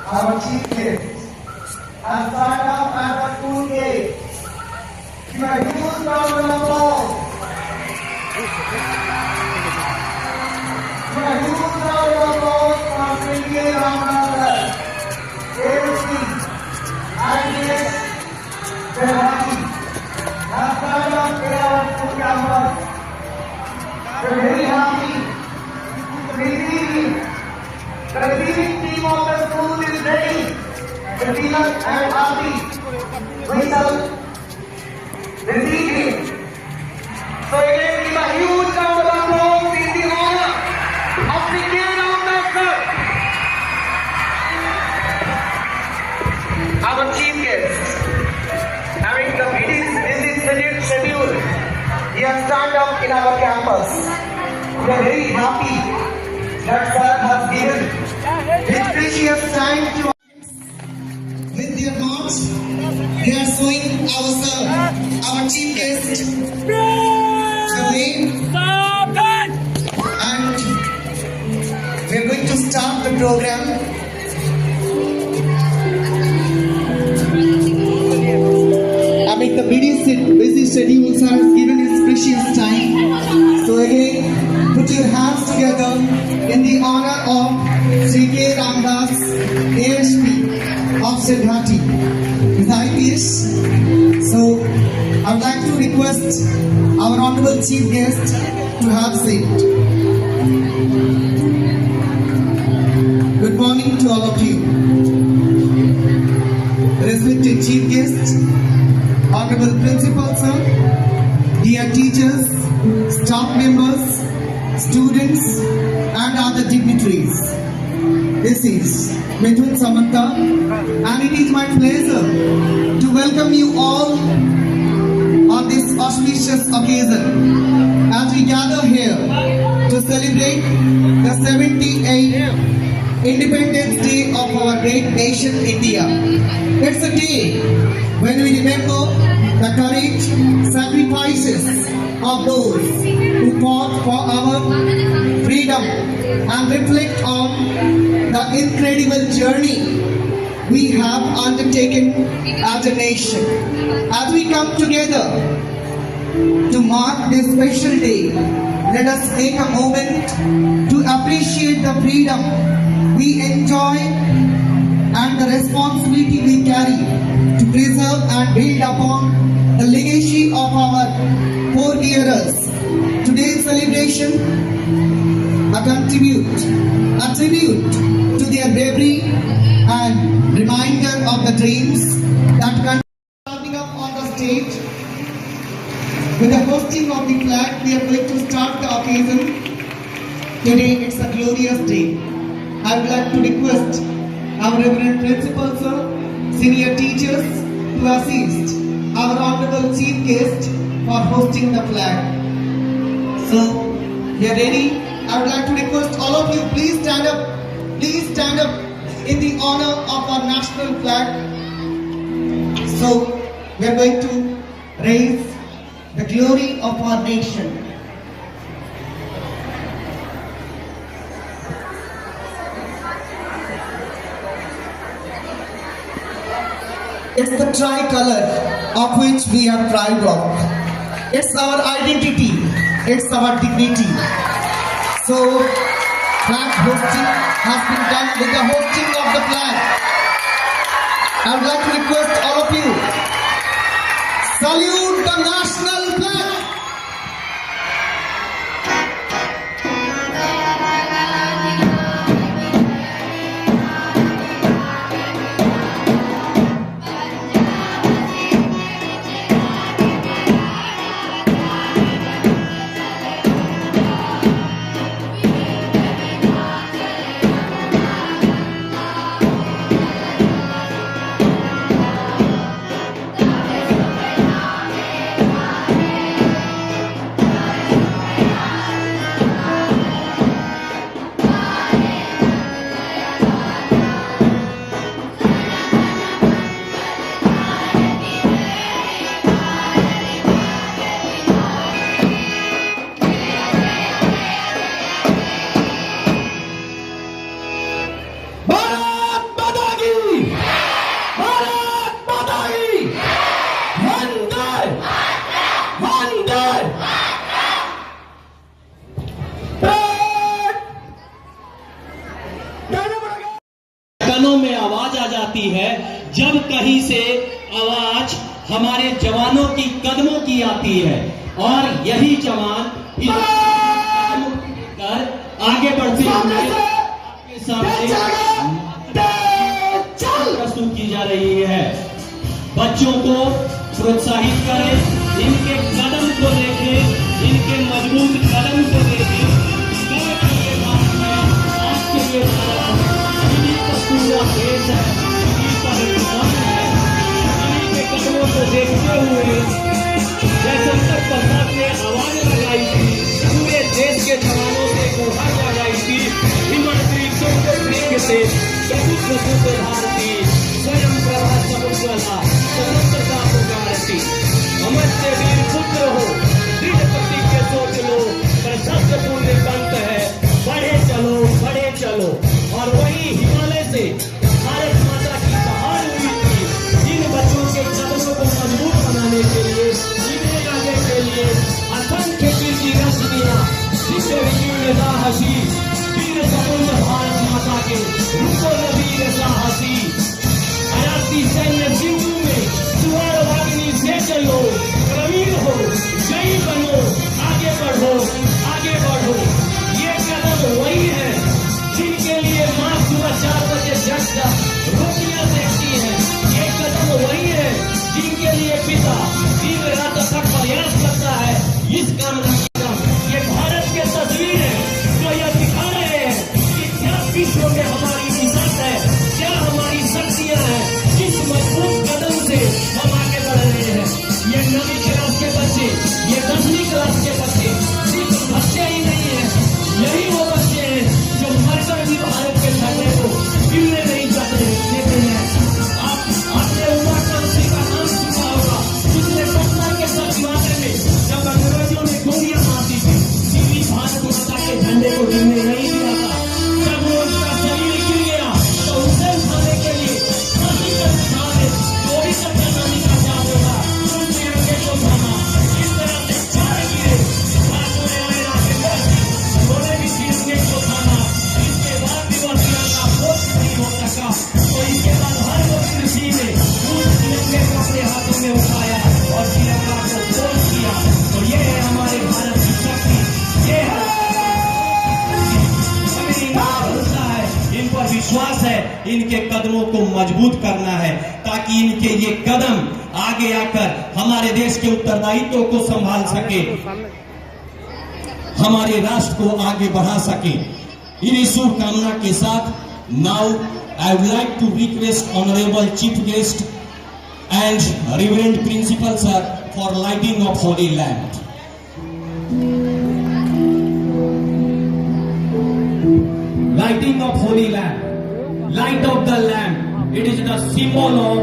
our chief guest, has started up at the school gate. Give a huge round of applause. Give a huge round of applause for Brigadier Ramnath, ASP, IPS, Devaki, has started up at our school campus. We're very happy. The receiving team of the school is ready. The teachers and happy. We shall receive him. So again, give a huge round of applause in the honor of Brigadier Ramnath sir. Our chief guest, having the busy schedule, he has turned up in our campus. We are very happy that sir has given his precious time to us. With their hearts, they are showing our sir, our chief guest, the way. And we are going to start the program. Amid the busy schedule, sir has given his precious time. So again, put your hands together in the honor of Sri K. Ramdas, ASP of Siddharthi, with IPS. So I would like to request our honorable chief guest to have a seat. Good morning to all of you. Respected chief guest, honorable principal sir, dear teachers, staff members, students and other dignitaries. This is Mithun Samanta and it is my pleasure to welcome you all on this auspicious occasion as we gather here to celebrate the 78th Independence Day of our great nation India. It's a day when we remember the courage, sacrifices of those who fought for our freedom and reflect on the incredible journey we have undertaken as a nation. As we come together to mark this special day, let us take a moment to appreciate the freedom we enjoy and the responsibility we carry to preserve and build upon the legacy of our forebearers. Today's celebration a tribute to their bravery and reminder of the dreams that continue. Starting up on the stage with the hosting of the flag, we are going to start the occasion. Today it's a glorious day. I would like to request our Reverend Principal Sir, senior teachers to assist our honorable chief guest for hosting the flag. So, we are ready. I would like to request all of you, please stand up. Please stand up in the honor of our national flag. So, we are going to raise the glory of our nation. It's the tricolor of which we are proud of. It's our identity. It's our dignity. So, flag hosting has been done with the hosting of the flag. I would like to request all of you, salute the national flag. आवाज आ जाती है, जब कहीं से आवाज हमारे जवानों की कदमों की आती है और यही जवान आगे बढ़ते हुए आपके सामने प्रस्तुत की जा रही है। बच्चों को प्रोत्साहित करें, इनके कदम को देखें, इनके मजबूत कदम को देखें। आपके लिए पूरा देश है, इन्हीं के कदमों को देखते हुए जैसे उत्तर प्रदेश ने आवाज लगाई थी, पूरे देश के जवानों से गुहार लगाई थी, हिमंतरिक्षों को देखते प्रभुत्व भारती स्वयं प्रभा समुज्वला स्वतंत्रता पुकारती। नमस्ते वीर पुत्र हो, दृढ़ प्रतिज्ञा सोच लो, प्रशस्त पूर्ण पंथ है, बढ़े चलो। और वही हिमालय से भारत माता की बहार हुई थी इन बच्चों के कदमों को मजबूत बनाने के लिए, जीने जाने के लिए असंख्य कीर्ति रश्मियां हसी वीर समुद्र भारत माता के रूपो नबीर साहसी अयाती सैन्य सिंधु में सुवर वागिनी से चलो, प्रवीण हो जय बनो, आगे बढ़ो। ये कदम वही है जिनके लिए माँ सुबह 4 बजे जगता रोटियां देखती है। ये कदम वही है जिनके लिए पिता दिन रात तक प्रयास करता है इस काम ये भारत के तस्वीर है जो यह दिखा रहे हैं कि क्या विश्व में हमारी इज्जत है, क्या हमारी शक्तियां हैं, किस मजबूत कदम से हम आगे बढ़ रहे हैं। ये 9वीं क्लास के बच्चे, ये 10वीं क्लास के बच्चे सिर्फ बच्चे ही नहीं है, यही वो बच्चे हैं जो मरकर भी भारत के झंडे को गिरने नहीं देते हैं। आपने उमाकांत सिंह का नाम सुना होगा, जिसने पटना के सचिवालय में जब अंग्रेजों ने गोलियां मारती थी, सीधी भारत माता के झंडे को गिरने नहीं दिया था। जब वो उनका शरीर गिर गया तो उसे उठाने के लिए फांसी पर बिठाने चोरी करने जाने का क्या होगा, उस तिरंगे को थामा। इस तरह से 4 गिरे, उन्होंने भी तिरंगे को थामा। इसके बाद भी वह तिरंगा बोझ नहीं हो सका, तो इसके बाद हर वक्त ऋषि ने उस तिरंगे को अपने हाथों में उठाया और तिरंगा को बोझ किया। तो ये है हमारे भारत की शक्ति, ये है भरोसा है, इन पर विश्वास है, इनके कदमों को मजबूत करना है ताकि इनके ये कदम आगे आकर हमारे देश के उत्तरदायित्व को संभाल सके, हमारे राष्ट्र को आगे बढ़ा सके। इन्हीं शुभकामना के साथ now I would like to request honourable chief guest and reverend principal sir for lighting of holy lamp. Lighting of holy lamp, light of the lamp, it is the symbol of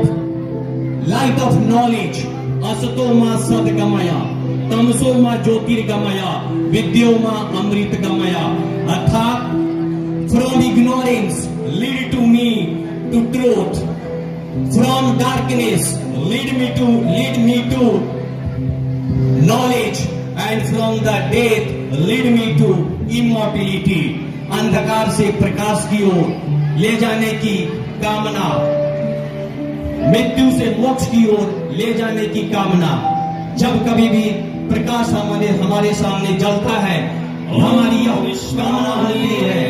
light of knowledge. Asato ma sadgamaya, tamso ma jyotirgamaya, vidyo ma amritgamaya. Arthat, from ignorance lead to me to truth, from darkness lead me to knowledge, and from the death lead me to immortality. अंधकार से प्रकाश की ओर ले जाने की कामना, मृत्यु से मोक्ष की ओर ले जाने की कामना। जब कभी भी प्रकाश हमारे सामने जलता है, हमारी यह कामना होती है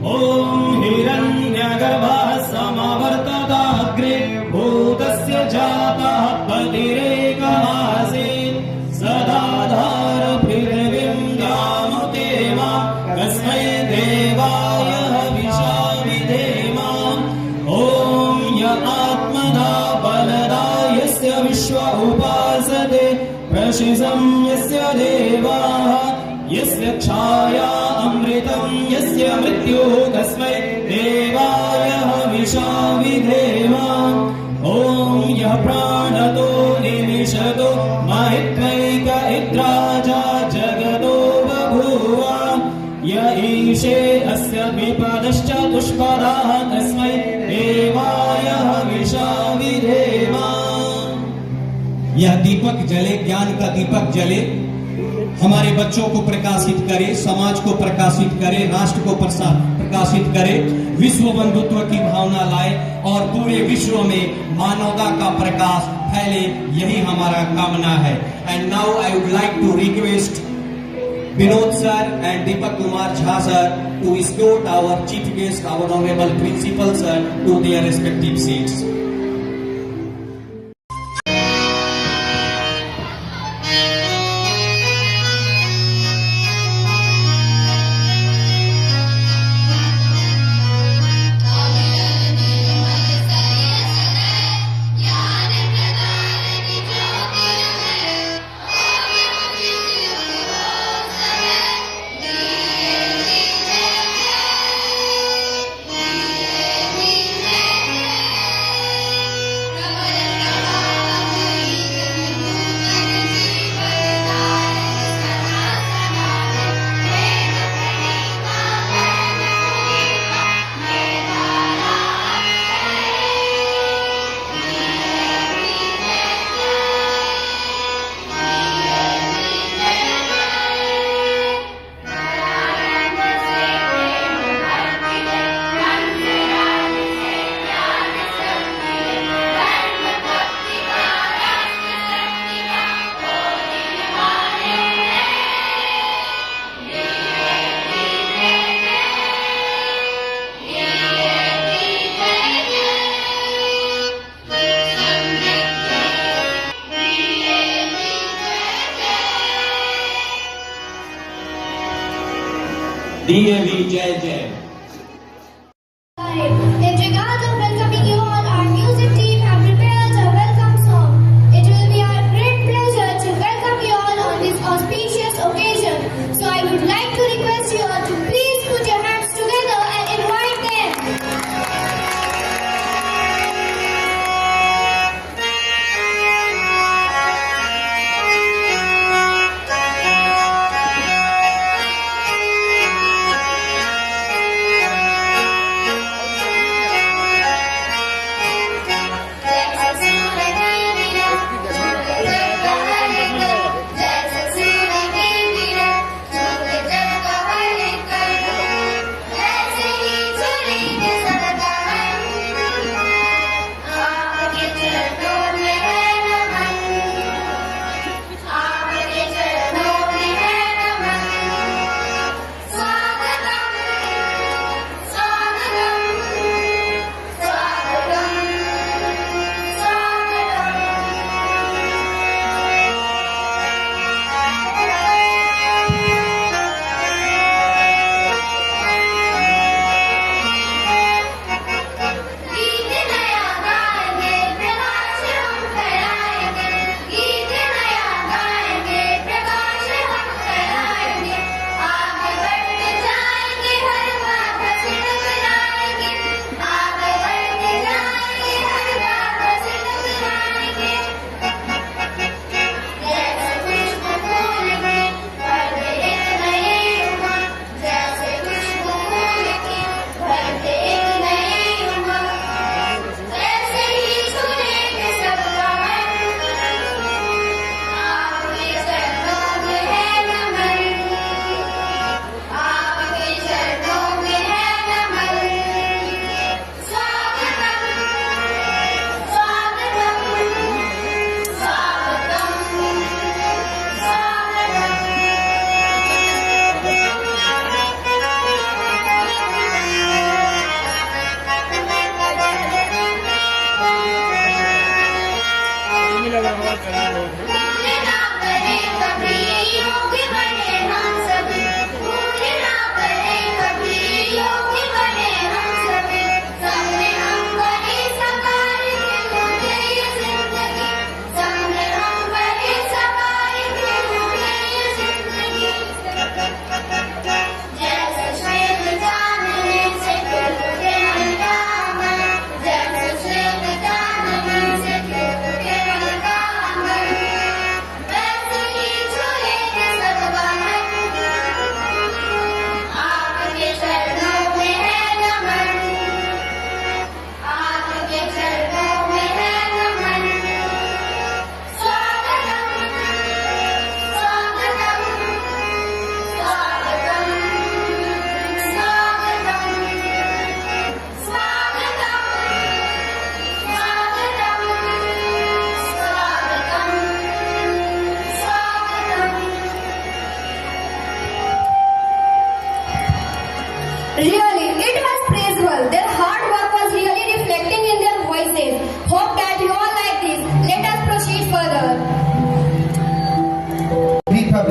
ओम हिरण्यगर्भः समवर्तताग्रे भूतस्य जातः पतिरेकमासीत् सदाधार पृथिवीं मा कस्मै देवाय हविषा विधेमा। ओम य आत्मना बलदा यस्य विश्व उपासते प्रशिशं यस्य देवाः यस्य छाया अमृतं यस्य मृत्युः कस्मै देवाय हविषा विधेमा। ओम यः प्राणतो निमिषतो महित्वैक इत्राजा जगतो बभूव य ईशे अस्य द्विपदश्च दुष्पदः तस्मै देवाय हविषा विधेमा। यह दीपक जले, ज्ञान का दीपक जले, हमारे बच्चों को प्रकाशित करे, समाज को प्रकाशित करे, राष्ट्र को प्रकाशित करे, विश्व बंधुत्व की भावना लाए और पूरे विश्व में मानवता का प्रकाश फैले, यही हमारा कामना है। And now I would like to request Vinod sir and Deepak Kumar Jha sir to escort our chief guest, our honorable principal sir, to their respective seats. DAV जय जय। In regard of welcoming you all, our music team have prepared a welcome song. It will be our great pleasure to welcome you all on this auspicious occasion. So I would like to request you all to please put your hands together and invite them.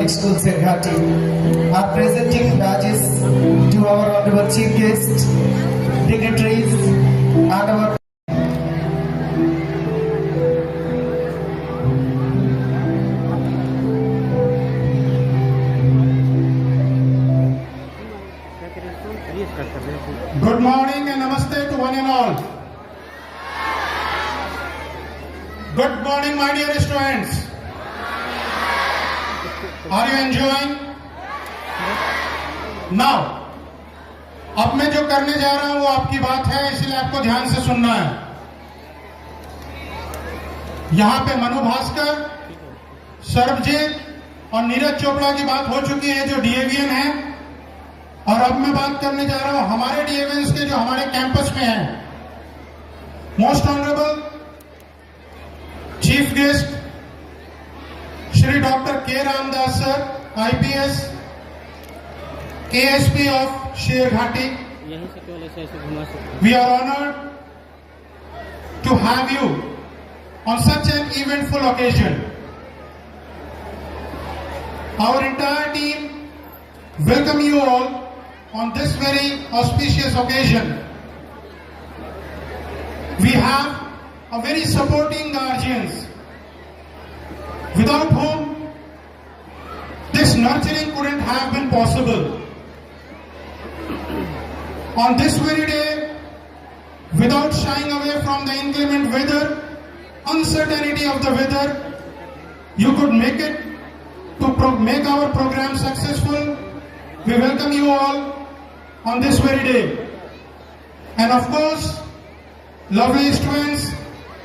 Public School, Serhati, are presenting badges to our honorable chief guests, dignitaries, and our Good morning and namaste to one and all. Good morning, my dear students. Are you enjoying? Now, अब मैं जो करने जा रहा हूं वो आपकी बात है, इसलिए आपको ध्यान से सुनना है. यहां पे मनु भास्कर, सर्वजीत और नीरज चोपड़ा की बात हो चुकी है जो डीएवीएन है, और अब मैं बात करने जा रहा हूं हमारे डीएवीएन्स के जो हमारे कैंपस में हैं. Most honourable chief guest Shri doctor K Ramdas sir, IPS, ASP of Sherghati. We are honored to have you on such an eventful occasion. Our entire team welcome you all on this very auspicious occasion. We have a very supporting guardians without whom this nurturing couldn't have been possible. On this very day, without shying away from the inclement weather, uncertainty of the weather, you could make it to make our program successful. We welcome you all on this very day. And of course, lovely students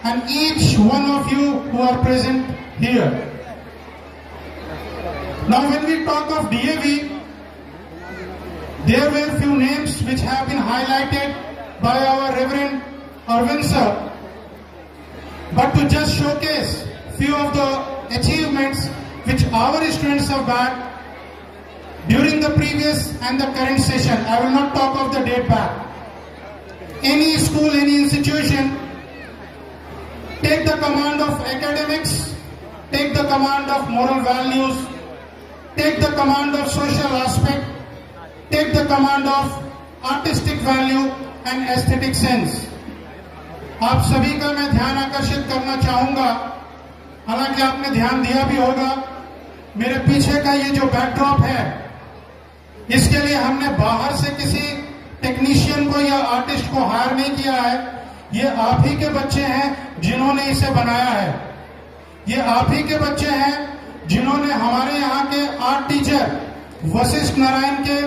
and each one of you who are present here. Now when we talk of DAV, there were few names which have been highlighted by our Reverend Arvind sir. But to just showcase few of the achievements which our students have got during the previous and the current session, I will not talk of the date back. Any school, any institution, take the command of academics, take the command of moral values, take the command of social aspect, take the command of artistic value and aesthetic sense. आप सभी का मैं ध्यान आकर्षित करना चाहूंगा, हालांकि आपने ध्यान दिया भी होगा, मेरे पीछे का ये जो बैकड्रॉप है, इसके लिए हमने बाहर से किसी टेक्नीशियन को या आर्टिस्ट को हायर नहीं किया है. ये आप ही के बच्चे हैं जिन्होंने इसे बनाया है. ये आप ही के बच्चे हैं जिन्होंने हमारे यहाँ के आर्ट टीचर वशिष्ठ नारायण के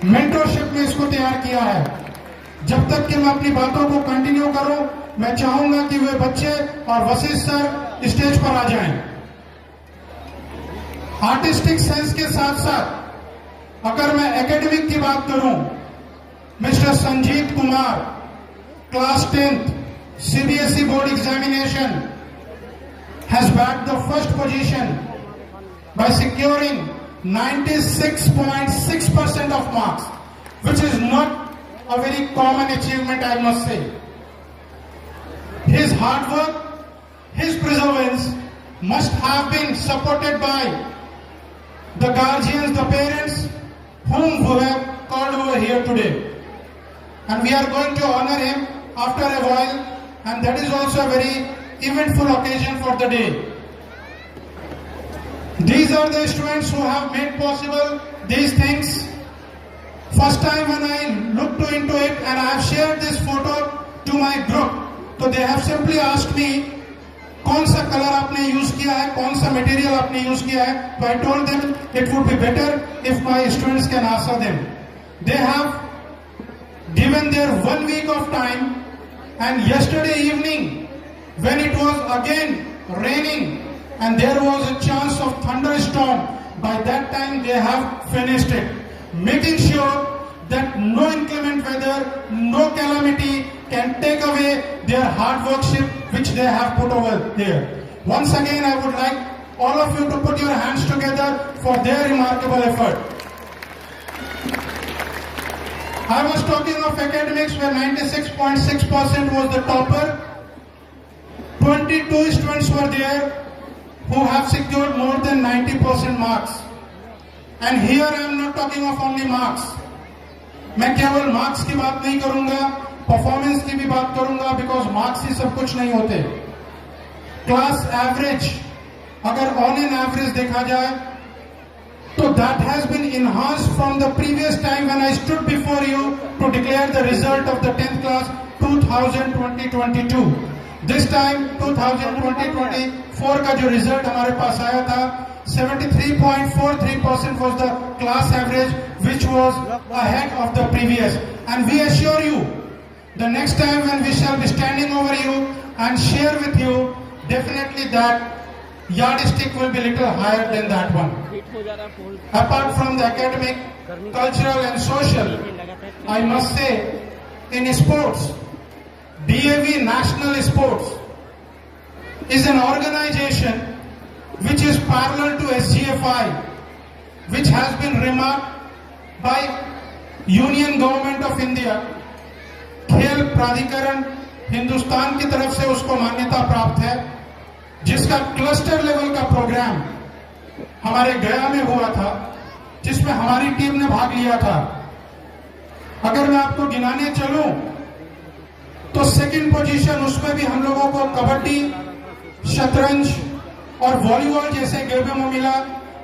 मेंटरशिप में इसको तैयार किया है. जब तक कि मैं अपनी बातों को कंटिन्यू करूं, मैं चाहूंगा कि वे बच्चे और वशिष्ठ सर स्टेज पर आ जाएं. आर्टिस्टिक सेंस के साथ साथ अगर मैं एकेडमिक की बात करूं, mister Sanjeet Kumar, class 10th CBSE board examination has bagged the first position by securing 96.6% of marks, which is not a very common achievement, I must say. His hard work, his perseverance must have been supported by the guardians, the parents, whom we have called over here today. And we are going to honor him after a while, and that is also a very eventful occasion for the day. These are the students who have made possible these things. First time when I looked into it and I have shared this photo to my group, so they have simply asked me, कौन सा colour आपने use किया है, कौन सा material आपने use किया है. So I told them it would be better if my students can answer them. They have given their 1 week of time, and yesterday evening when it was again raining and there was a chance of thunderstorm, by that time they have finished it, making sure that no inclement weather, no calamity can take away their hard workship which they have put over there. Once again, I would like all of you to put your hands together for their remarkable effort. I was talking of academics where 96.6% was the topper. 22 students were there who have secured more than 90% 90% marks. And here I am not talking of only marks. मैं केवल marks की बात नहीं करूंगा, performance की भी बात करूंगा, बिकॉज मार्क्स ही सब कुछ नहीं होते. क्लास एवरेज अगर ऑन एन एवरेज देखा जाए तो that has been enhanced from the previous time when I stood before you to declare the result of the 10th class 2020-22. This time 2020-24 का जो रिजल्ट हमारे पास आया था 73.43% was the class average, which was ahead of the previous. And we assure you, the next time when we shall be standing over you and share with you, definitely that yardstick will be little higher than that one. Apart from the academic, cultural and social, I must say, in sports, DAV National Sports is an organization which is parallel to SGFI, which has been remarked by Union Government of India. खेल प्राधिकरण हिंदुस्तान की तरफ से उसको मान्यता प्राप्त है, जिसका क्लस्टर लेवल का प्रोग्राम हमारे गया में हुआ था, जिसमें हमारी टीम ने भाग लिया था. अगर मैं आपको गिनाने चलूं तो सेकंड पोजीशन उसमें भी हम लोगों को कबड्डी, शतरंज और वॉलीबॉल जैसे गेमों में मिला.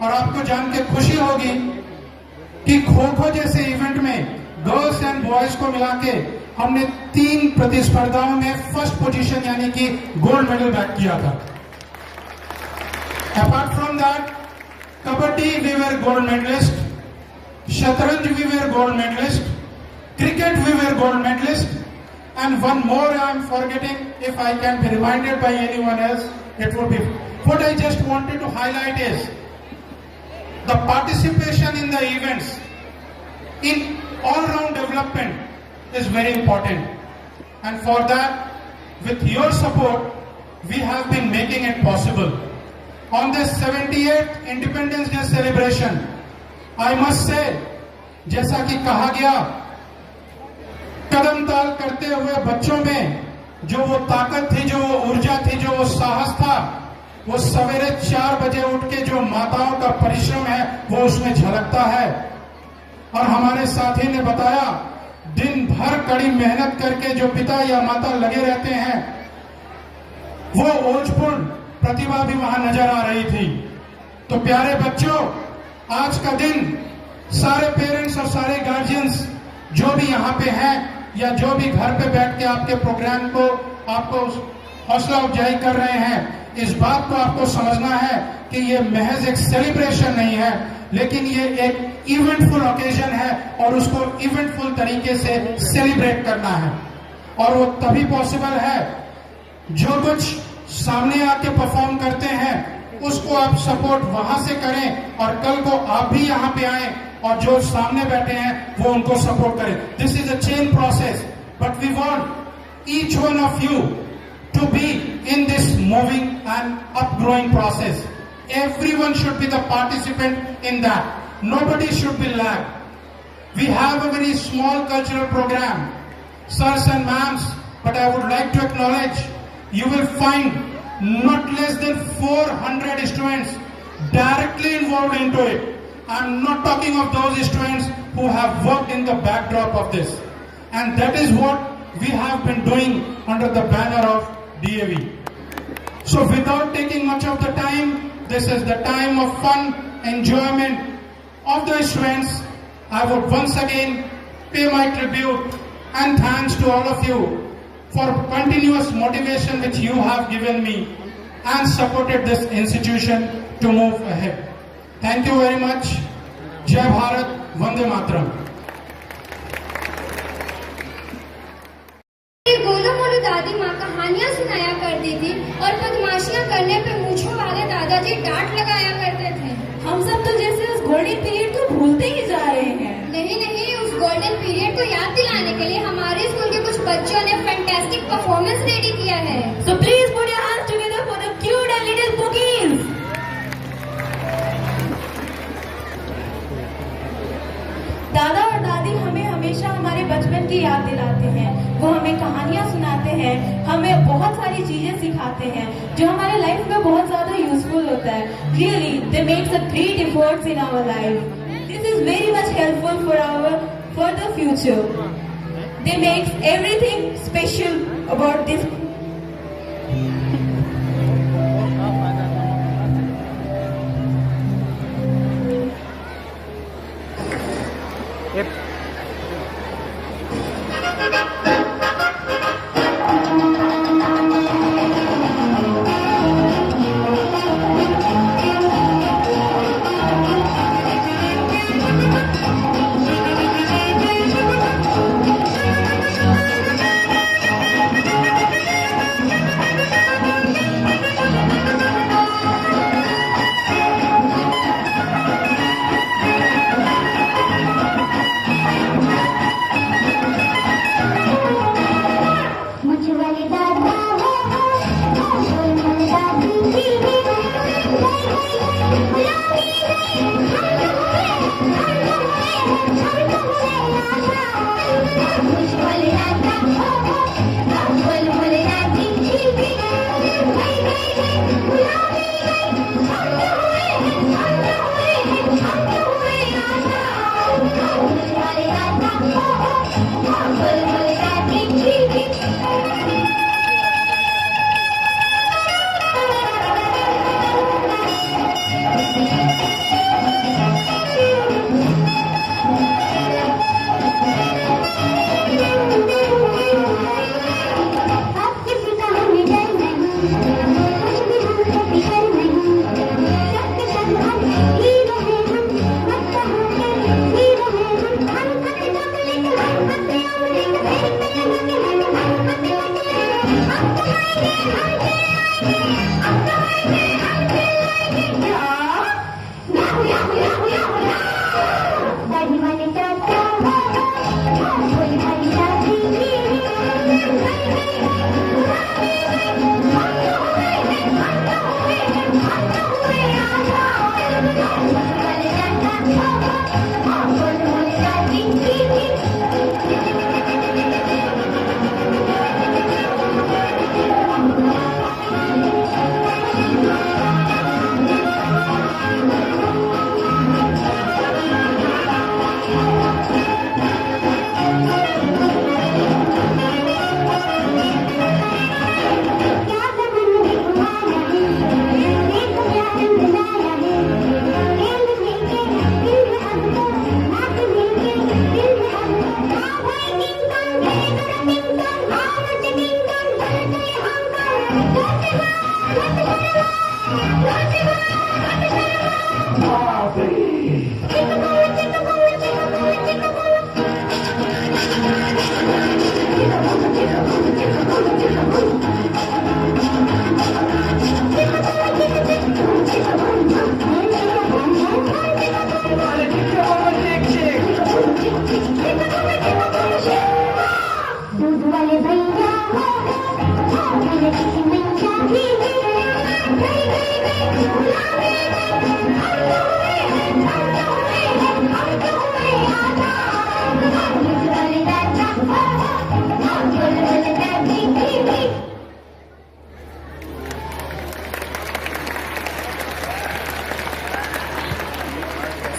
और आपको जान के खुशी होगी कि खो खो जैसे इवेंट में गर्ल्स एंड बॉयज को मिला के हमने 3 प्रतिस्पर्धाओं में फर्स्ट पोजीशन यानी कि गोल्ड मेडल बैक किया था. Apart from that, kabaddi we were gold medallist, शतरंज we were gold medallist, cricket we were gold medalist, and one more I am forgetting. If I can be reminded by anyone else, it would be. What I just wanted to highlight is the participation in the events in all-round development is very important, and for that, with your support, we have been making it possible. On this 78th Independence Day celebration, I must say, जैसा कि कहा गया, कदम ताल करते हुए बच्चों में जो वो ताकत थी, जो वो ऊर्जा थी, जो वो साहस था, वो सवेरे 4 बजे उठ के जो माताओं का परिश्रम है वो उसमें झलकता है. और हमारे साथी ने बताया, दिन भर कड़ी मेहनत करके जो पिता या माता लगे रहते हैं, वो ओजपूर्ण प्रतिभा भी वहां नजर आ रही थी. तो प्यारे बच्चों, आज का दिन सारे पेरेंट्स और सारे गार्जियंस जो भी यहाँ पे हैं या जो भी घर पे बैठ के आपके प्रोग्राम को आपको हौसला अफजाई कर रहे हैं, इस बात को आपको समझना है कि ये महज एक सेलिब्रेशन नहीं है, लेकिन ये एक इवेंटफुल ओकेजन है और उसको इवेंटफुल तरीके से सेलिब्रेट करना है. और वो तभी पॉसिबल है जो कुछ सामने आके परफॉर्म करते हैं उसको आप सपोर्ट वहां से करें और कल को आप भी यहाँ पे आए और जो सामने बैठे हैं वो उनको सपोर्ट करें. This is a chain process, but we want each one of you to be in this moving and upgrowing process. Everyone should be the participant in that. Nobody should be lagged. We have a very small cultural program, sirs and ma'ams, but I would like to acknowledge, you will find not less than 400 students directly involved into it. I'm not talking of those students who have worked in the backdrop of this. And that is what we have been doing under the banner of DAV. So without taking much of the time, this is the time of fun, enjoyment of the students. I would once again pay my tribute and thanks to all of you for continuous motivation which you have given me and supported this institution to move ahead. Thank you very much. Jai Bharat, Vande Mataram. Golu Molu दादी माँ कहानियाँ सुनाया करती थी और बदमाशियाँ करने पे मूंछों वाले दादाजी डांट लगाया करते थे. हम सब तो जैसे उस गोल्डन पीरियड को भूलते ही जा रहे हैं. नहीं, उस गोल्डन पीरियड को याद दिलाने के लिए हमारे स्कूल के कुछ बच्चों ने फैंटास्टिक परफॉर्मेंस रेडी किया है. So please put your hands together for the cute and little cookies. दादा और दादी हमें हमेशा हमारे बचपन की याद दिलाते हैं. वो हमें कहानियाँ सुनाते हैं, हमें बहुत सारी चीजें सिखाते हैं जो हमारे लाइफ में बहुत ज्यादा यूजफुल होता है. Really they makes a great efforts in our life. This is very much helpful for the future. They makes everything special about this.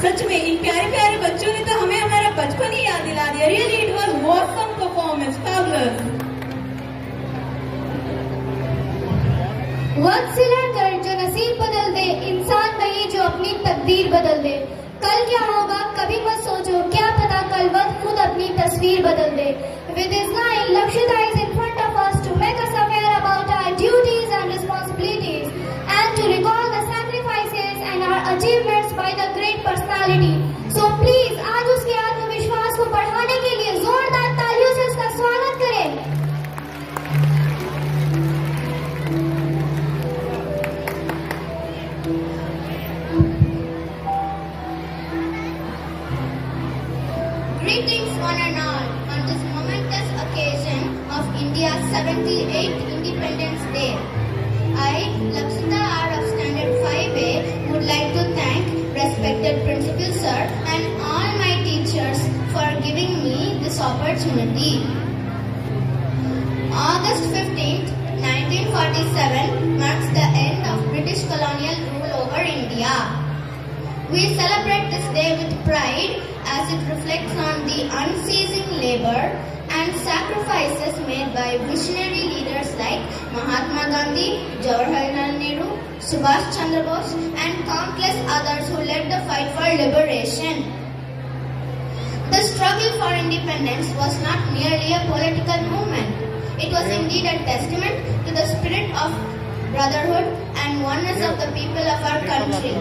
सच में इन प्यारे प्यारे बच्चों ने तो हमें हमारा बचपन ही याद दिला दिया. Really it was awesome performance, fabulous. वक्त से लड़कर जो नसीब बदल दे, इंसान वही जो अपनी तकदीर बदल दे. कल क्या होगा कभी मत सोचो, क्या पता कल वक्त खुद अपनी तस्वीर बदल दे. With this line, Lakshita is in front of us to make us aware about our duties and responsibilities and to recall the sacrifices and our achievements by the great personality. So please, आज उसके आत्मविश्वास को बढ़ाने के लिए जोरदार तालियों से उसका स्वागत करें. Greetings one and all on this momentous occasion of India's 78th Independence Day. I, Lakshita R of Standard 5A, would like to thank respected Principal Sir and all my teachers for giving me this opportunity. We celebrate this day with pride as it reflects on the unceasing labor and sacrifices made by visionary leaders like Mahatma Gandhi, Jawaharlal Nehru, Subhash Chandra Bose, and countless others who led the fight for liberation. The struggle for independence was not merely a political movement. It was indeed a testament to the spirit of brotherhood and oneness of the people of our country.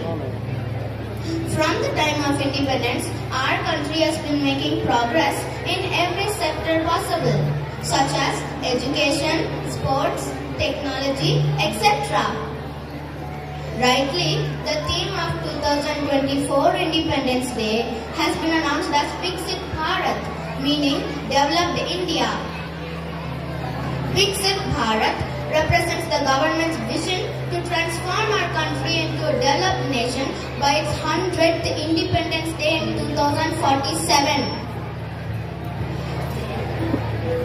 From the time of independence, our country has been making progress in every sector possible, such as education, sports, technology, etc. Rightly, the theme of 2024 Independence Day has been announced as Viksit Bharat, meaning Developed India. Viksit Bharat represents the government's vision to transform our country into a developed nation by its 100th Independence Day in 2047.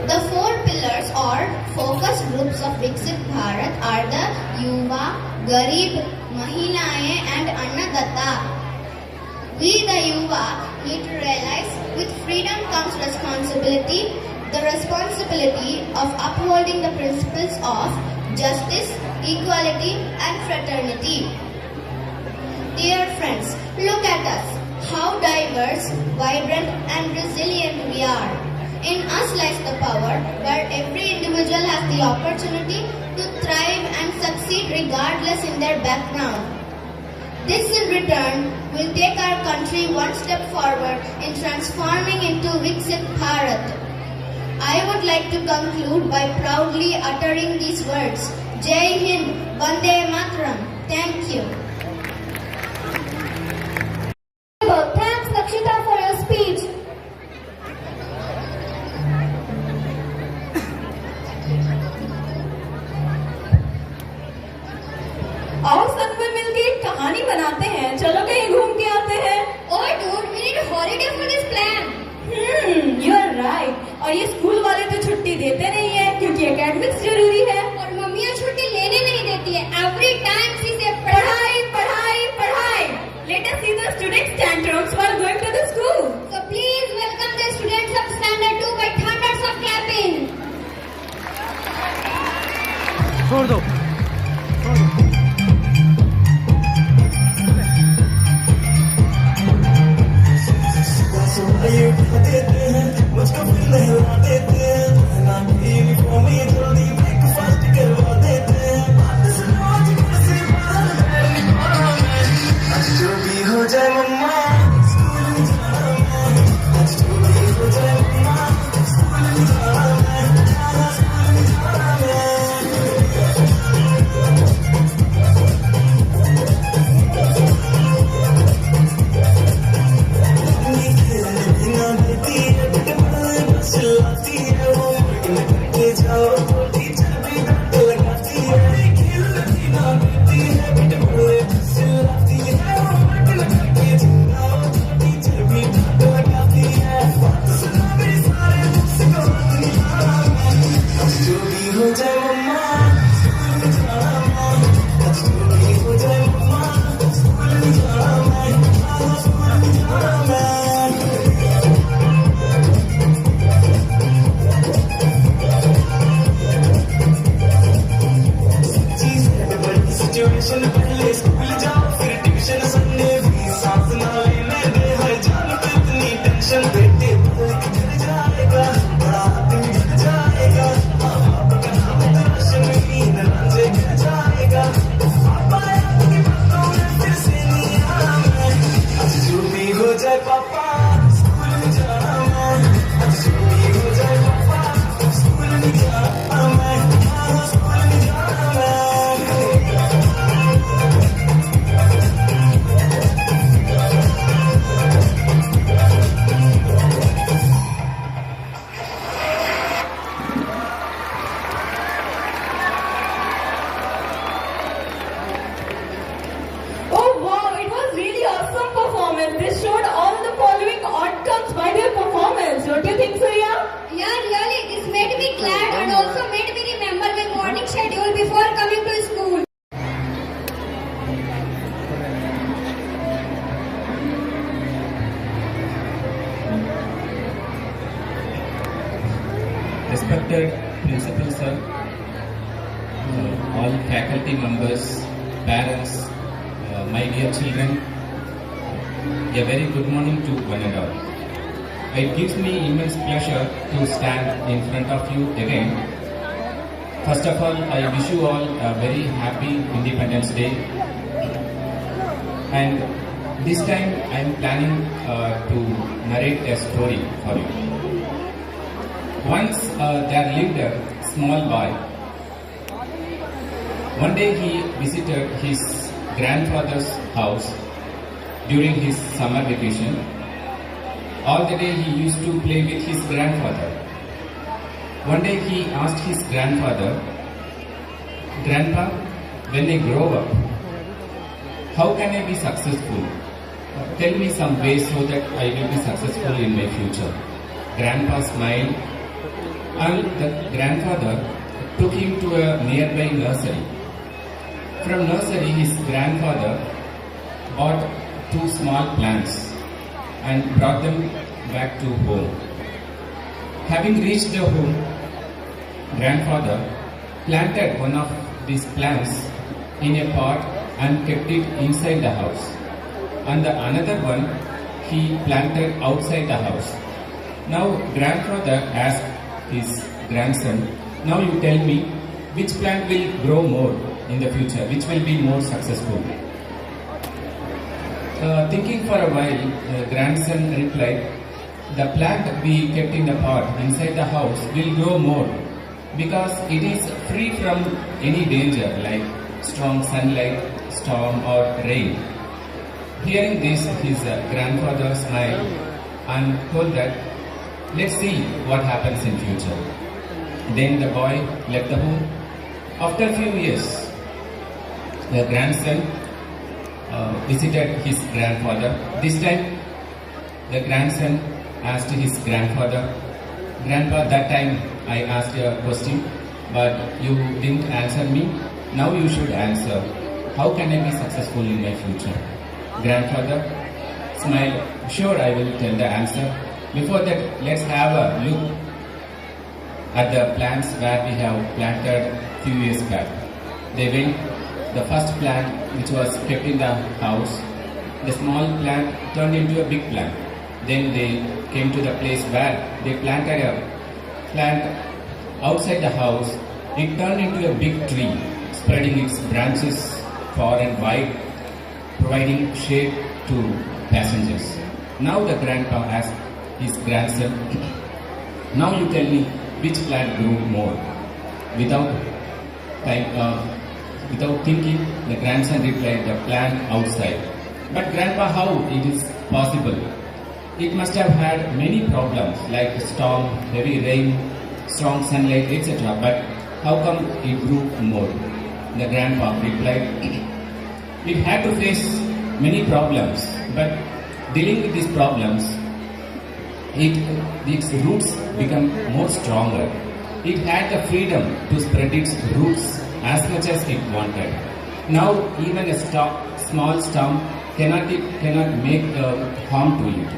The four pillars or focus groups of Viksit Bharat are the Yuva, Garib, Mahilaye and Annadatta. We the Yuva need to realize with freedom comes responsibility, the responsibility of upholding the principles of justice, equality and fraternity. Dear friends, look at us, how diverse, vibrant and resilient we are. In us lies the power where every individual has the opportunity to thrive and succeed regardless in their background. This in return will take our country one step forward in transforming into Viksit Bharat. I would like to conclude by proudly uttering these words. Jai Hind, Vande Mataram. Thank you. Thanks, Lakshita, for your speech. आओ संग में मिलके एक कहानी बनाते हैं, चलो कहीं घूम के आते हैं। Oh dude, we need a holiday for this plan. You are right. और ये स्कूल वाले तो छुट्टी देते नहीं है क्योंकि एकेडमिक्स जरूरी है। और मम्मियाँ छुट्टी लेने नहीं देती है। Every time she says पढ़ाई पढ़ाई पढ़ाई। Let us see the students' tantrums while going to the school. So please welcome the students of Standard 2 by thunders of clapping. छोड़ दो। मुझको फील हिला देते हैं ना यूनिफॉर्म ये जल्दी ब्रेकफास्ट करवा देते हैं बात सुनो आज कैसे बाहर आज जो भी हो जाए मम्मा स्कूल में जाना मैं आज जो भी हो जाए मम्मा स्कूल में जाना मैं स्कूल में जाना मैं चिल्लाती है वो करके जाओ टीचर भी डांट लगाती है खिलती ना देती है बेटे बड़े चिल्लाती है वो करके जाओ टीचर भी डांट लगाती है बात सुनो मेरे सारे मुझको आज जो भी हो जाए मम्मा स्कूल में जाना मैं आज जो भी हो जाए मम्मा स्कूल में जाना मैं स्कूल में जाना मैं सिचुएशन पहले स्कूल जाओ फिर ट्यूशन संडे भी साथ ना लेने दे हर जान पे इतनी टेंशन बेटे पलक गिर जाएगा बड़ा दिन गिर जाएगा माँ बाप का नाम रोशन नींद रांझे गिर जाएगा पापा आपकी बातों में फिर से नहीं आना मैं आज जो भी हो जाए पापा स्कूल में जाना मैं आज जो भी हो जाए पापा स्कूल में जाना मैं स्कूल में जाना मैं Oh wow, it was really awesome performance. This showed all the qualities Respected Principal Sir, all faculty members, parents, my dear children, a very good morning to one and all. It gives me immense pleasure to stand in front of you again. First of all, I wish you all a very happy Independence Day. And this time I am planning to narrate a story for you. Once there lived a small boy. One day he visited his grandfather's house during his summer vacation. All the day he used to play with his grandfather. One day he asked his grandfather, "Grandpa, when I grow up, how can I be successful? Tell me some ways so that I will be successful in my future." Grandpa smiled, and the grandfather took him to a nearby nursery. From nursery, his grandfather bought 2 small plants and brought them back to home. Having reached the home, grandfather planted one of these plants in a pot and kept it inside the house, and the another one he planted outside the house. Now grandfather asked his grandson, "Now you tell me, which plant will grow more in the future, which will be more successful?" Thinking for a while, the grandson replied, "The plant we kept in the pot inside the house will grow more because it is free from any danger like strong sunlight, storm or rain." Hearing this, his grandfather smiled and told that, "Let's see what happens in future." Then the boy left the home. After a few years, the grandson visited his grandfather. This time, the grandson asked his grandfather, "Grandpa, that time I asked you a question, but you didn't answer me. Now you should answer. How can I be successful in my future?" Grandfather smiled, "Sure, I will tell the answer. Before that, let's have a look at the plants where we have planted few years back." They went. The first plant, which was kept in the house, the small plant turned into a big plant. Then they came to the place where they planted a plant outside the house. It turned into a big tree, spreading its branches far and wide, providing shade to passengers. Now the grandpa asked his grandson, "Now you tell me which plant grew more." Without thinking, the grandson replied, "The plant outside." "But grandpa, how it is possible? It must have had many problems like storm, heavy rain, strong sunlight, etc. But how come it grew more?" The grandpa replied, "It had to face many problems, but dealing with these problems, its roots become more stronger. It had the freedom to spread its roots as much as it wanted. Now even a small stump cannot make harm to it.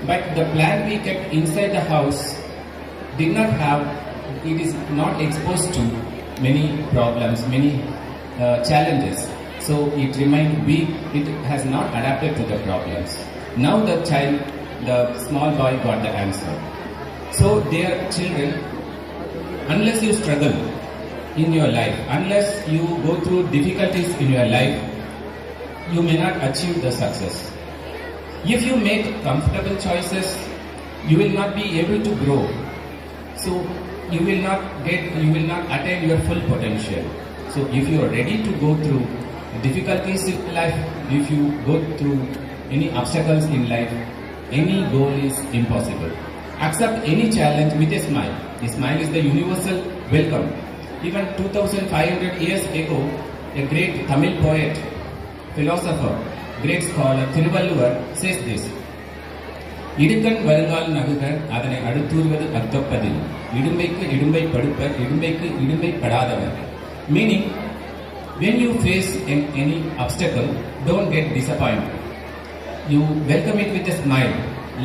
But the plant we kept inside the house it is not exposed to many problems, many challenges. So it remained weak, it has not adapted to the problems." Now the small boy got the answer. So dear children, unless you struggle in your life, unless you go through difficulties in your life, you may not achieve the success. If you make comfortable choices, you will not be able to grow. So you will not attain your full potential. So if you are ready to go through difficulties in life, if you go through any obstacles in life, any goal is impossible. Accept any challenge with a smile. A smile is the universal welcome. Even 2500 years ago, a great Tamil poet, philosopher, great scholar Thiruvalluvar says this: "இடுக்கண் வருங்கால் நகுகர் அதனை அடுத்தூர்வது அத்தொப்பதில் இடும்பைக்கு இடும்பை படுப்பர் இடும்பைக்கு இடும்பை படாதவர்." Meaning, when you face any obstacle, don't get disappointed. You welcome it with a smile.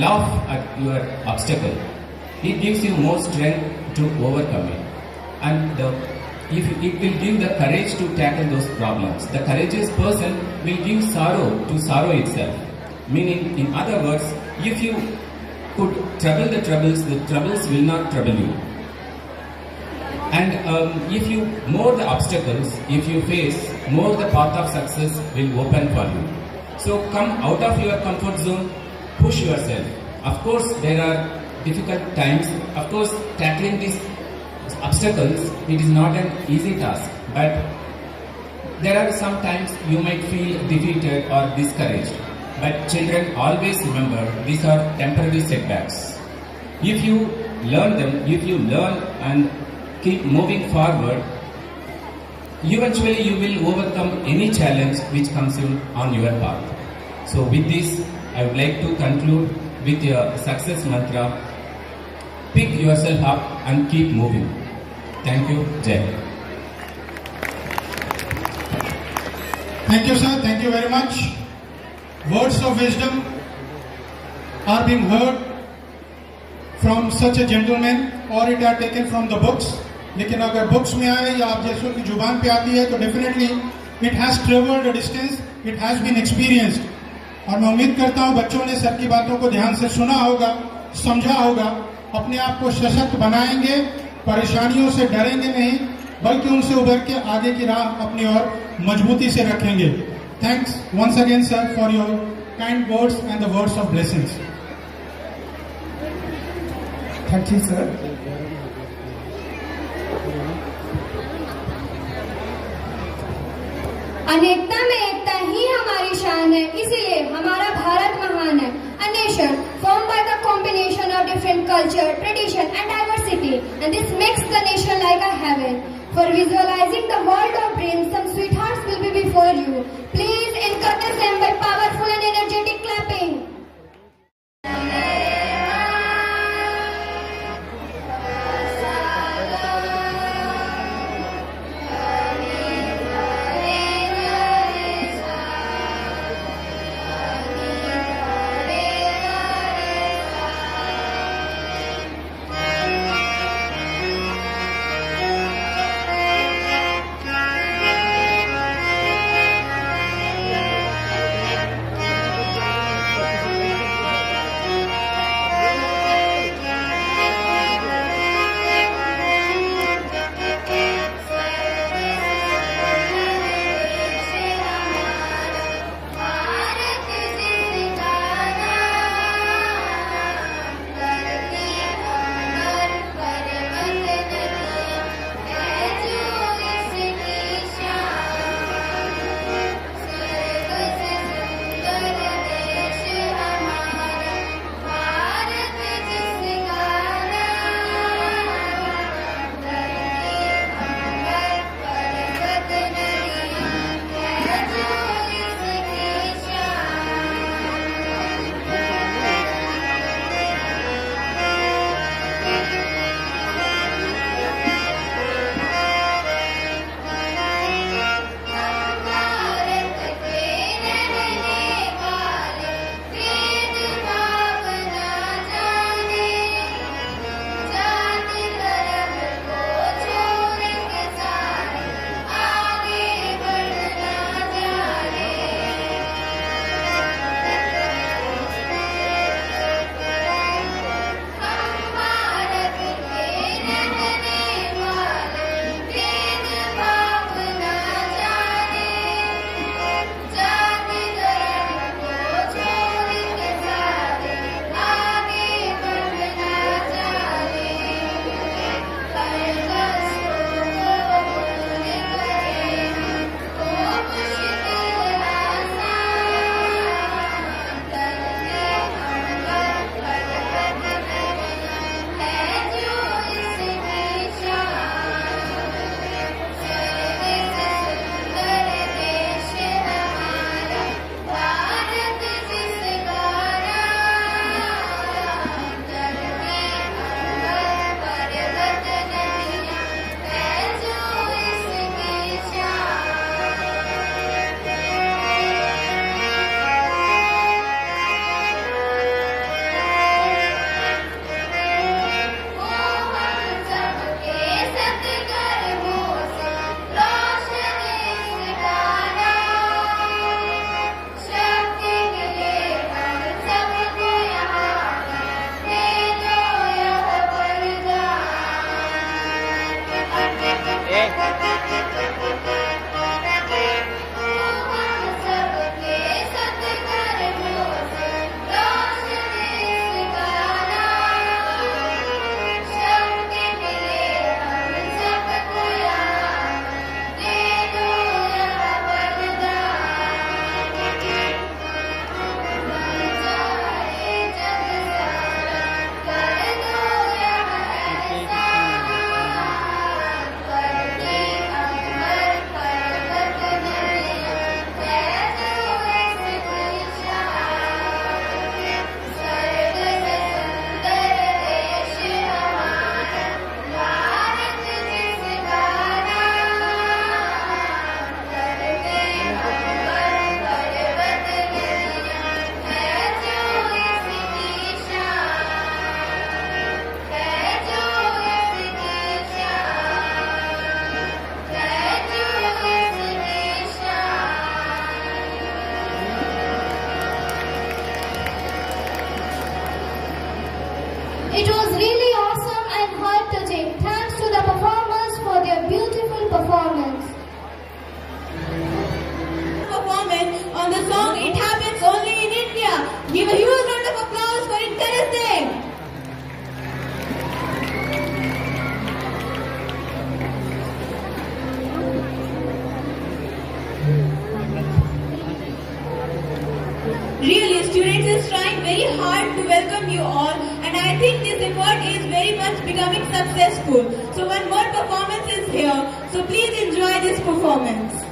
Laugh at your obstacle. It gives you more strength to overcome it. And if it will give the courage to tackle those problems. The courageous person will give sorrow to sorrow itself. Meaning, in other words, if you could trouble the troubles will not trouble you. And if you more the obstacles, if you face, more the path of success will open for you. So come out of your comfort zone, push yourself. Of course, there are difficult times. Of course, tackling these obstacles, it is not an easy task. But there are some times you might feel defeated or discouraged. But children, always remember, these are temporary setbacks. If you learn them, if you learn and keep moving forward, eventually you will overcome any challenge which comes on your path. So with this, I would like to conclude with your success mantra: pick yourself up and keep moving. Thank you. Jai. Thank you, sir. Thank you very much. Words of wisdom are being heard from such a gentleman, or it are taken from the books. लेकिन अगर books में आए या आप जैसों की जुबान पे आती है तो definitely it has travelled a distance, it has been experienced. और मैं उम्मीद करता हूँ बच्चों ने सर की बातों को ध्यान से सुना होगा, समझा होगा, अपने आप को सशक्त बनाएंगे, परेशानियों से डरेंगे नहीं, बल्कि उनसे उभर के आगे की राह अपनी ओर मजबूती से रखेंगे. Thanks once again sir for your kind words and the words of blessings. Thank you, sir. अनेकता में एकता ही हमारी शान है, इसीलिए हमारा भारत महान है. A nation formed by the combination of different culture, tradition and diversity, and this makes the nation like a heaven. For visualizing the world of dreams, some sweethearts will be before you. Please encourage them by powerful and energetic clapping. students is trying very hard to welcome you all, and I think this effort is very much becoming successful. So one more performance is here, so please enjoy this performance.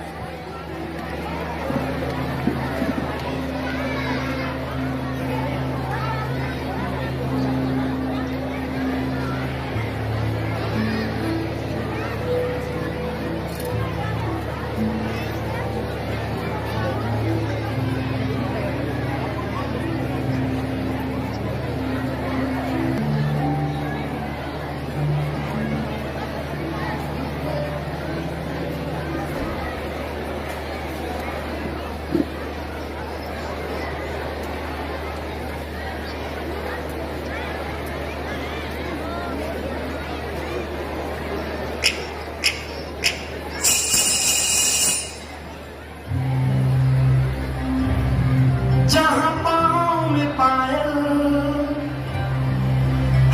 जहाँ पाँव में पायल,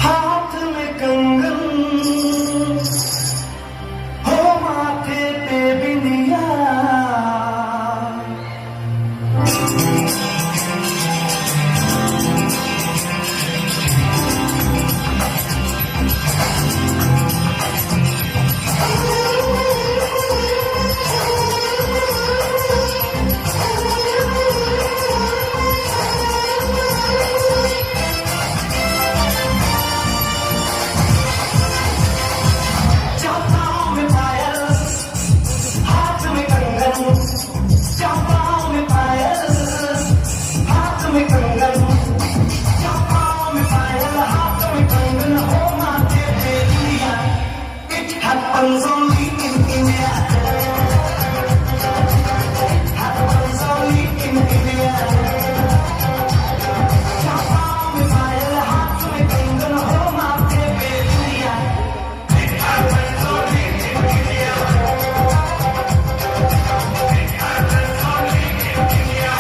हाथ में कंगन, हो माथे पे बिंदिया, happens only in India. Happens only in India. पाँव में पायल, हाथ में कंगन, हो माथे पे बिंदिया. It happens only in India. It happens only in India.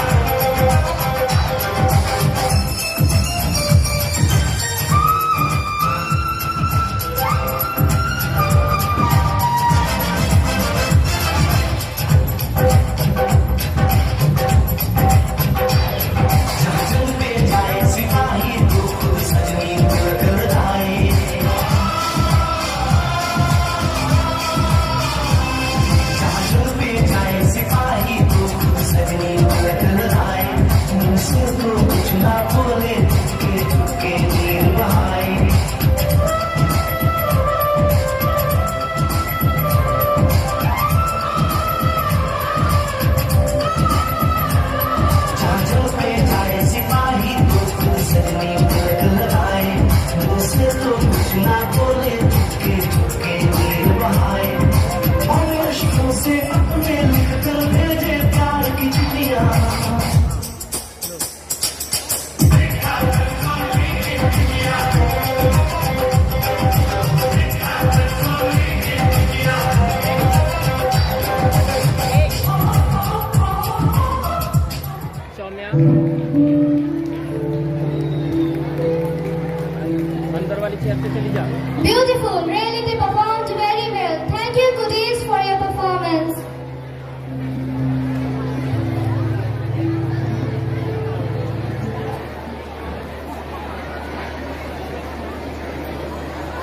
Beautiful, really they performed very well. Thank you goodies for your performance.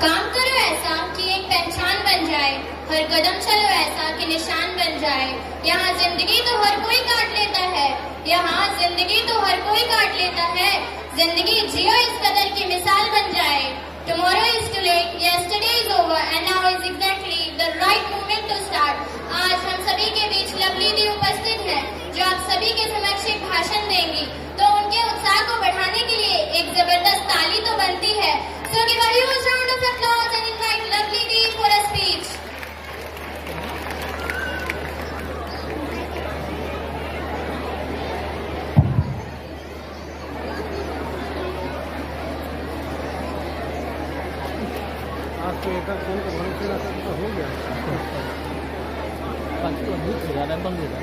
काम करो ऐसा कि एक पहचान बन जाए, हर कदम चलो ऐसा कि निशान बन जाए। यहाँ जिंदगी तो हर कोई काट लेता है, यहाँ जिंदगी तो हर कोई काट लेता है। जिंदगी जियो इस कदर की मिसाल बन जाए। Tomorrow is too late, yesterday is over, and now is exactly the right moment to start. आज हम सभी के बीच लवली दी उपस्थित हैं, जो आप सभी के समक्ष एक भाषण देंगी। तो उनके उत्साह को बढ़ाने के लिए एक जबरदस्त ताली तो बनती है। So give a huge round of applause and invite lovely Dee for a speech.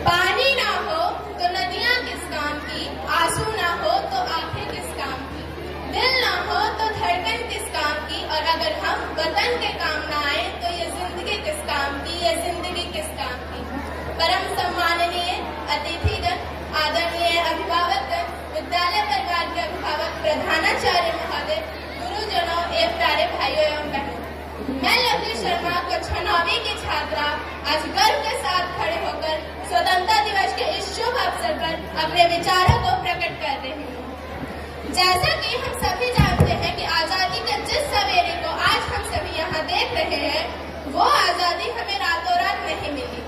पानी ना हो तो नदियाँ किस काम की, आंसू ना हो तो आंखें किस काम की, दिल ना हो तो धड़कन किस काम की, और अगर हम वतन के काम ना आए तो ये जिंदगी किस काम की, ये जिंदगी किस काम की। परम सम्माननीय अतिथिगण, आदरणीय अभिभावक, विद्यालय परिवार भाइयों एवं बहनों, मैं लवली शर्मा कक्षा 9वीं की छात्रा आज गर्व के साथ खड़े होकर स्वतंत्रता दिवस के इस शुभ अवसर पर अपने विचारों को प्रकट कर रही हूँ। जैसा कि हम सभी जानते हैं कि आजादी के जिस सवेरे को आज हम सभी यहाँ देख रहे हैं, वो आजादी हमें रातों रात नहीं मिली।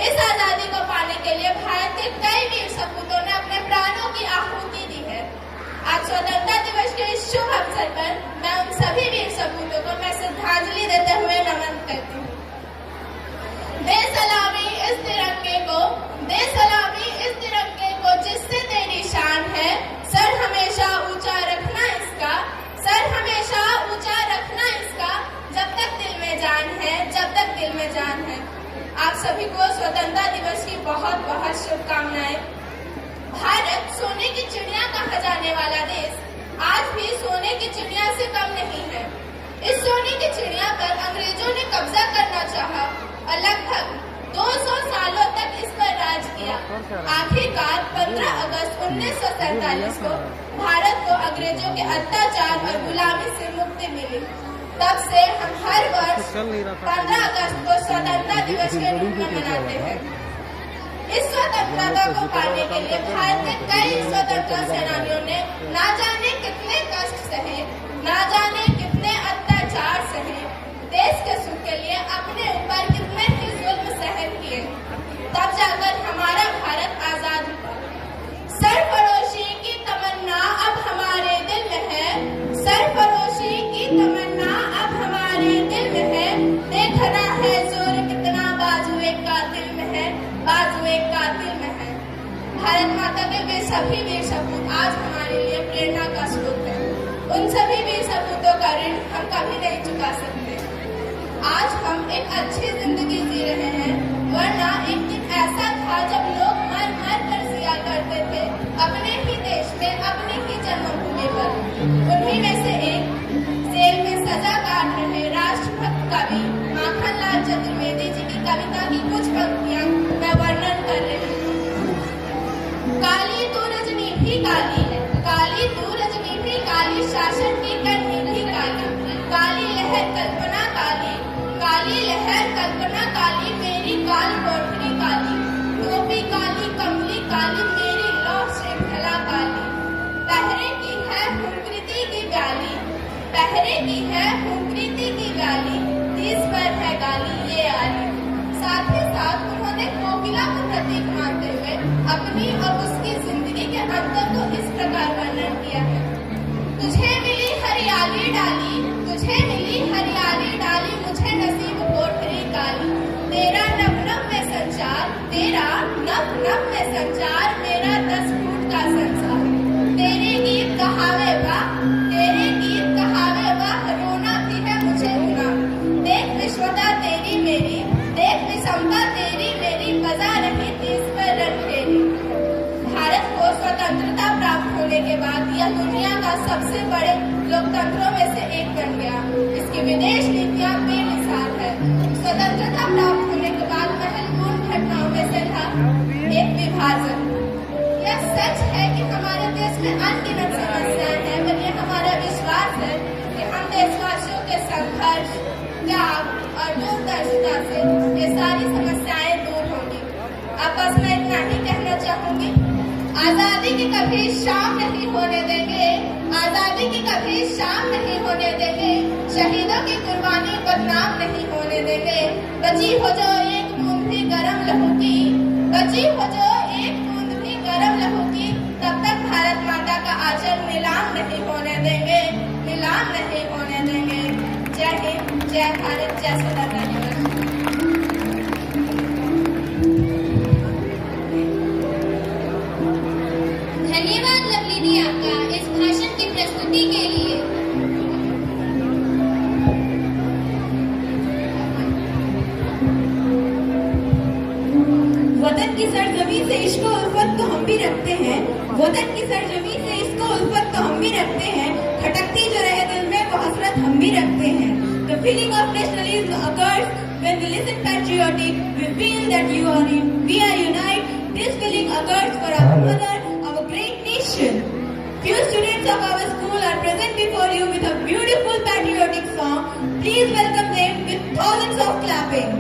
इस आजादी को पाने के लिए भारत के कई वीर सपूतों ने अपने प्राणों की आहुति दी है। आज स्वतंत्रता दिवस के इस शुभ अवसर पर मैं उन सभी वीर सपूतों को मैं श्रद्धांजलि देते हुए नमन करती हूँ। दे सलामी इस तिरंगे को, दे सलामी इस तिरंगे को जिससे तेरी शान है, सर हमेशा ऊंचा रखना इसका, सर हमेशा ऊंचा रखना इसका, जब तक दिल में जान है, जब तक दिल में जान है। आप सभी को स्वतंत्रता दिवस की बहुत बहुत शुभकामनाएं। भारत सोने की चिड़िया कहा जाने वाला देश आज भी सोने की चिड़िया से कम नहीं है। इस सोने की चिड़िया पर अंग्रेजों ने कब्जा करना चाहा और लगभग 200 सालों तक इस पर राज किया। आखिरकार 15 अगस्त 1947 को भारत को अंग्रेजों के अत्याचार और गुलामी से मुक्ति मिली। तब से हम हर वर्ष 15 अगस्त को स्वतंत्रता दिवस के रूप में मनाते हैं। इस स्वतंत्रता को पाने के लिए भारत के कई स्वतंत्रता सेनानियों ने ना जाने कितने कष्ट सहे, ना जाने कितने अत्याचार सहे, देश के सुख के लिए अपने ऊपर कितने ही जुल्म सहन किए, तब जाकर हमारा भारत आजाद हुआ। सरफरोशी की तमन्ना अब हमारे दिल में है, सरफरोशी की तमन्ना अब हमारे दिल में है, देखना है जोर कितना बाजुए कातिल में है, बाजुए कातिल में है। भारत माता के वे सभी वीर सपूत आज हमारे लिए प्रेरणा का स्रोत है। उन सभी वीर सपूतों का ऋण हम कभी नहीं चुका सकते। आज हम एक अच्छी जिंदगी जी रहे हैं, वरना एक दिन ऐसा था जब लोग मर मर कर जिया करते थे अपने ही देश में, अपनी ही जन्मभूमि पर। उन्हीं में से एक जेल में सजा काट रहे राष्ट्रभक्त कवि माखनलाल चतुर्वेदी जी की कविता की कुछ पंक्तियां मैं वर्णन कर रही हूँ। काली तू रजनी भी काली है, काली तू रजनी भी काली, शासन की करनी भी काली, काली लहर कल्पना काली, काली लहर कल्पना काली, मेरी काल कोठरी काली, टोपी काली, कमली काली, मेरी लौ श्रृंखला काली। पहरे की है हुंकृति की गाली, पहरे की है हुंकृति की गाली, 30 पर है गाली ये आली। साथ ही साथ उन्होंने कोकिला को प्रतीक मानते हुए अपनी और उसकी जिंदगी के अंतर को इस प्रकार वर्णन किया है। तुझे मिली हरियाली डाली, तुझे मिली हरियाली डाली, मुझे नसीब कोठरी काली, तेरा नभ नभ में संचार, तेरा नभ नभ में संचार, मेरा 10 फुट का संसार। तेरे गीत कहावे वाह, तेरे गीत कहावे वाह, रोना भी है मुझे गुना, देख विश्वता तेरी मेरी, देख विषमता तेरी मेरी, बजा रही थी इस पर रन फेरी। भारत को स्वतंत्रता प्राप्त होने के बाद यह दुनिया का सबसे बड़े लोकतंत्रों में से एक बन गया। इसकी विदेश नीतियां बेमिसाल है। स्वतंत्रता प्राप्त होने के बाद महत्वपूर्ण घटनाओं में से था एक विभाजन। यह सच है कि हमारे देश में अनगिनत समस्याएं हैं, पर यह हमारा विश्वास है कि हम देशवासियों के संघर्ष, त्याग और दूरदर्शिता से ये सारी समस्याएं दूर होंगी। अब बस मैं इतना ही कहना चाहूंगी, आजादी की कभी शाम नहीं होने देंगे, आजादी की कभी शाम नहीं होने देंगे, शहीदों की कुर्बानी बदनाम नहीं होने देंगे। बची हो जो एक बूंद भी गरम लहू की, बची हो जो एक बूंद भी गरम लहू की, तब तक भारत माता का आंचल नीलाम नहीं होने देंगे, नीलाम नहीं होने देंगे। जय हिंद, जय भारत, जय स्वतंत्रता दिवस। धन्यवाद लवली दी आपका इस भाषण की प्रस्तुति के लिए। वतन की सरजमीन से इश्क और उल्फत तो हम भी रखते हैं, वतन की सरजमीन से इश्क और उल्फत तो हम भी रखते हैं, खटकती जो रहे दिल में वो हसरत हम भी रखते हैं। The feeling of nationalism occurs when we listen patriotic, we feel that we are united. This feeling occurs for our mother, our great nation. Few students students of our school are present before you with a beautiful patriotic song. Please welcome them with thousands of clapping.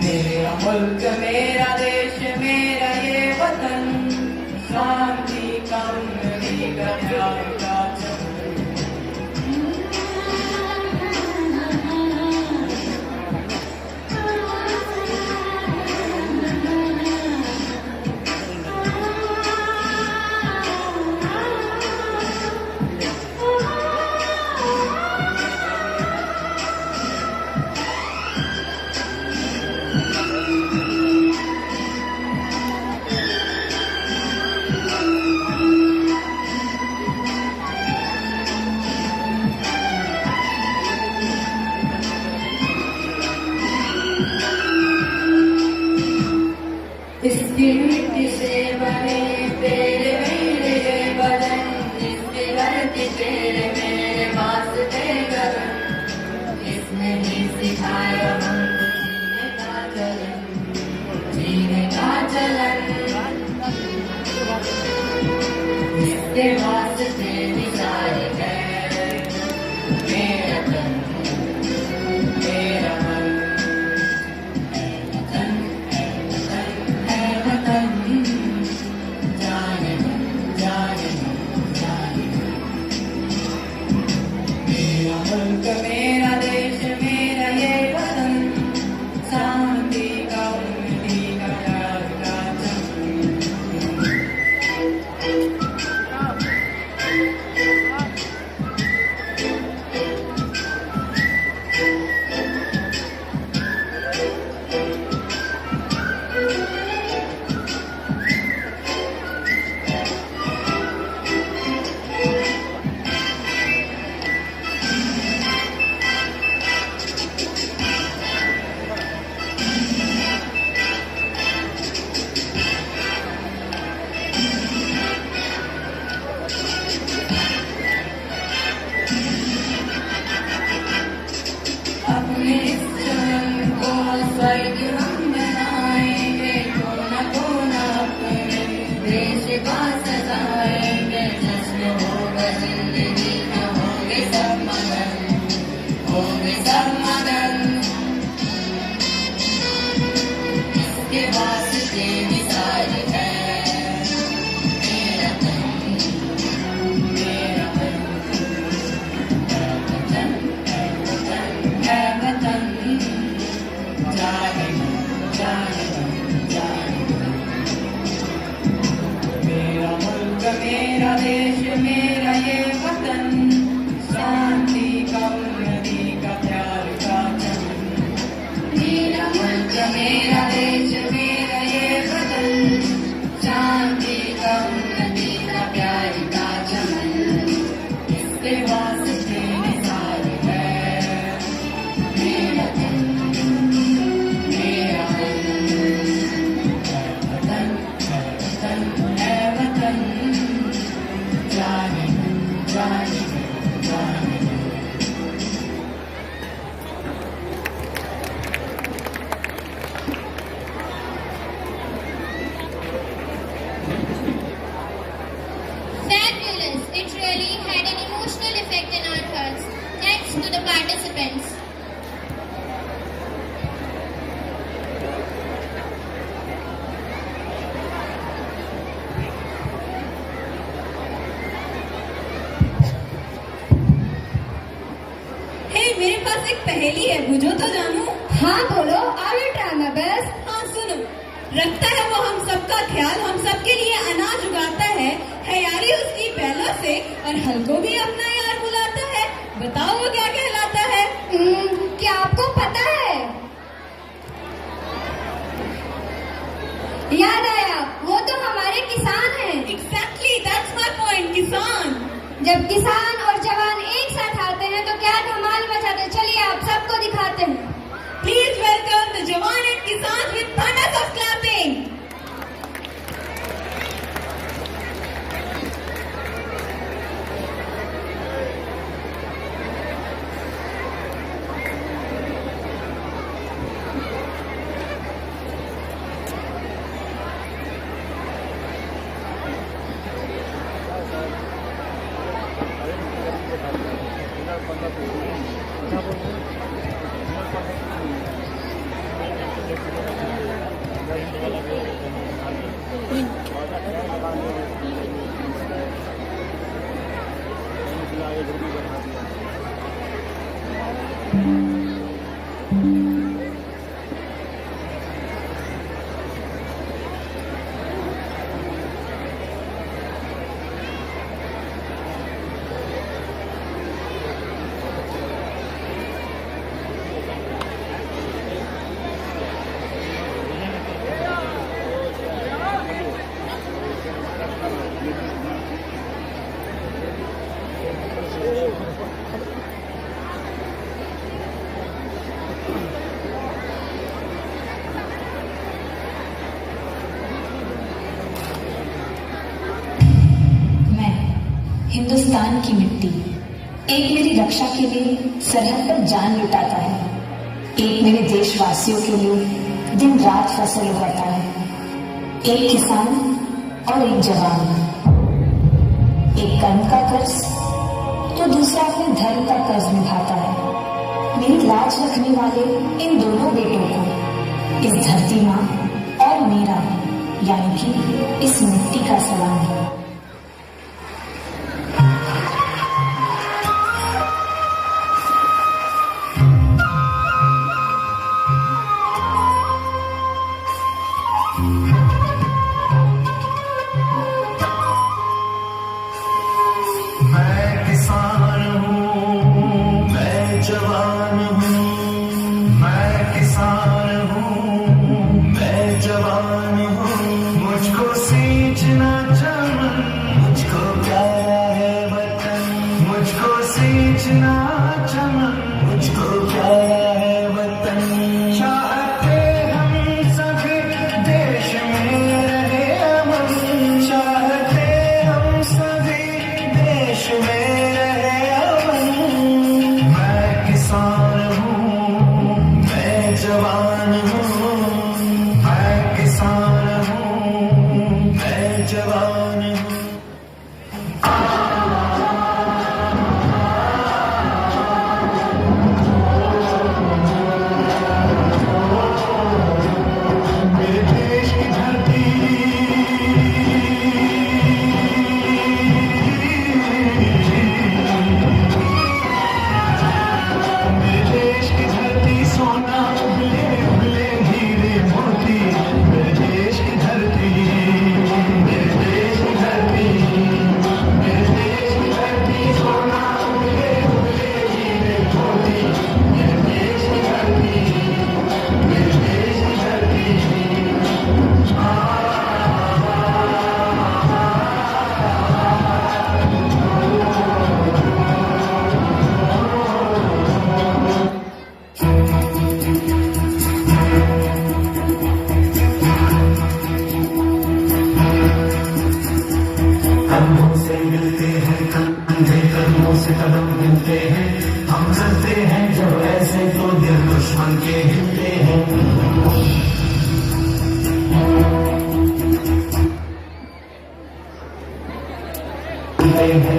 मेरा मुल्क मेरा देश मेरा ये वतन, शांति का उन्नति का प्यार का इसकी मिट्टी से बने तेरे मेरे बदन, इसकी धरती तेरे मेरे वास्ते गगन, इसने ही सिखाया हमको जीने का चलन, इसके वास्ते निसारी है मेरा तन मेरा मन, मेरा देश मेरा ये वतन, शांति का उन्नति का प्यार का thanks to the participants. मेरे पास एक पहेली है, बुझो तो जानू। हाँ बोलो, I will try my best. हाँ सुनो, रखता है वो हम सबका ख्याल, हम सबके लिए अनाज उगाता है यारी उसकी बैलों से, और हल को भी अपना यार बुलाता है। बताओ वो क्या कहलाता है? क्या आपको पता है? याद आया, वो तो हमारे किसान हैं। Exactly, that's my point, किसान। जब किसान और जवान एक साथ आते हैं तो क्या धमाल मचाते। चलिए आप सबको दिखाते हैं। Please welcome the Jawan and Kisan with thunders of clapping. Hindustan की मिट्टी एक मेरी रक्षा के लिए सरहद पर जान लुटाता है, एक मेरे देशवासियों के लिए दिन रात फसल उगाता है, एक किसान और एक जवान, एक कर्म का कर्ज तो दूसरा अपने धर्म का कर्ज निभाता है। मेरी लाज रखने वाले इन दोनों बेटों को इस धरती माँ और मेरा यानी कि इस मिट्टी का सलाम है।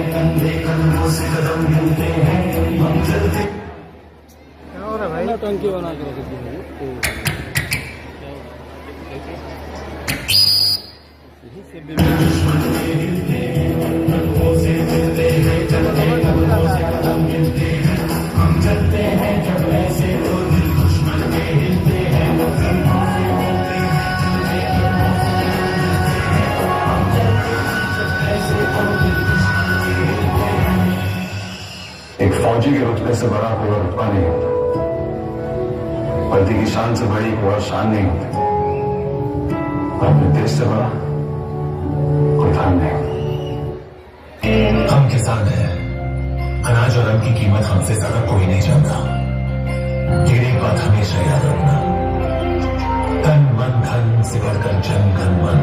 कंधे कदमों से कदम मिलते हैं, हम चलते टंकी बना के रखी थी हम चलते हैं जब ऐसे तो दिल दुश्मन के हिलते हैं। एक फौजी के रुतबे से बड़ा कोई रुतबा नहीं होता, वर्दी की शान से बड़ी कोई और शान नहीं होती, और अपने देश से बड़ा कोई धर्म नहीं होता। हम किसान हैं, अनाज और अन्न की कीमत हमसे ज्यादा कोई नहीं जानता। ये एक बात हमेशा याद रखना, तन मन धन से बढ़कर जन धन मन।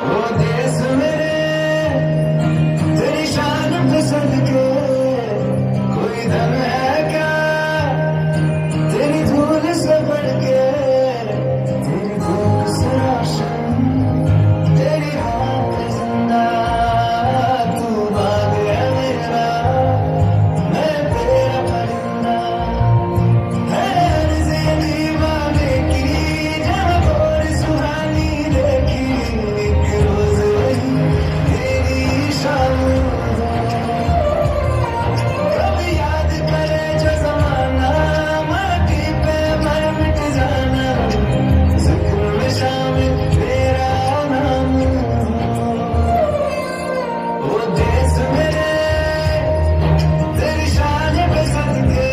वो देश मेरे तेरी शान पे सदके, कोई धन है क्या तेरी धूल से बढ़ के, तेरी धूप से रोशन, तेरी हवा पे जिंदा, तू बाग है मेरा, मैं तेरा परिंदा। है अर्ज़े दीवाने की जहाँ और सुहानी देखी, एक रोज वही तेरी शान। कभी याद करे जो ज़माना, माटी पे मैं मिट जाना, ज़िक्र में शामिल तेरा नाम। वो देश मेरे तेरी शान पे सदके,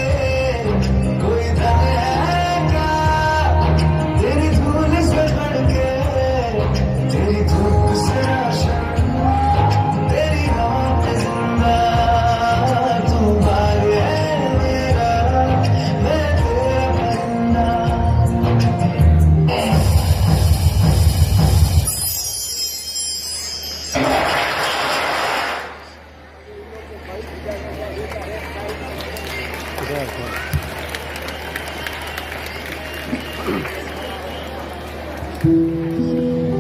कोई धन है क्या तेरी धूल से बढ़ के, तेरी धूप से रोशन, तेरी हवा पे जिंदा, तू बाग है मेरा, मैं तेरा परिंदा।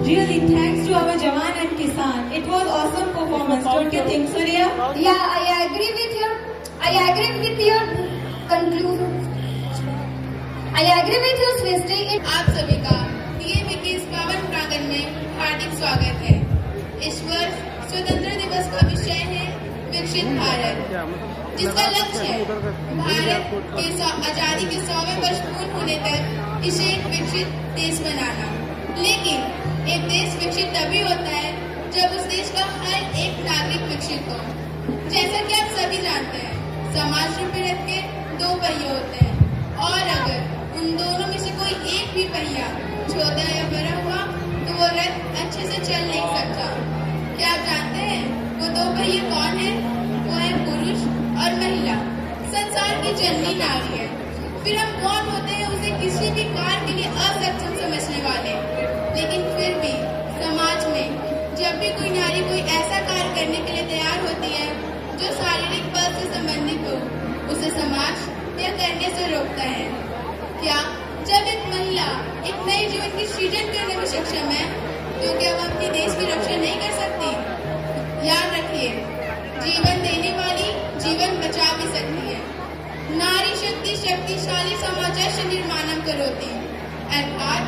Really, thanks to our Jawan and Kisan. It was awesome performance, don't you think, Surya? Yeah, I agree with your conclusion. I agree with your suggestion. आप सभी का DAV के इस पावन प्रांगण में हार्दिक स्वागत है। इस वर्ष स्वतंत्रता दिवस का विषय है विकसित भारत, जिसका लक्ष्य है भारत के आजादी के 100वें वर्ष पूर्ण होने तक इसे एक विकसित देश बनाना। लेकिन एक देश विकसित तभी होता है जब उस देश का हर एक नागरिक विकसित हो। जैसा कि आप सभी जानते हैं, समाज रूपी रथ के 2 पहिए होते हैं, और अगर उन दोनों में से कोई एक भी पहिया छोटा या बड़ा हुआ तो वो रथ अच्छे से चल नहीं सकता। क्या आप जानते हैं वो 2 पहिए कौन है? वो है पुरुष और महिला, संसार की जननी नारी है। फिर हम कौन होते हैं उसे किसी भी कार्य के लिए असक्षम समझने वाले। लेकिन फिर भी समाज में जब भी कोई नारी कोई ऐसा कार्य करने के लिए तैयार होती है जो शारीरिक बल से संबंधित हो, उसे समाज यह करने से रोकता है। क्या जब एक महिला एक नए जीवन की सृजन करने में सक्षम है तो क्या वह अपने देश की रक्षा नहीं कर सकती? याद रखिए, जीवन देने वाली जीवन बचा भी सकती है। नारी शक्ति शक्तिशाली समाजस्य निर्माणम करोति, अर्थात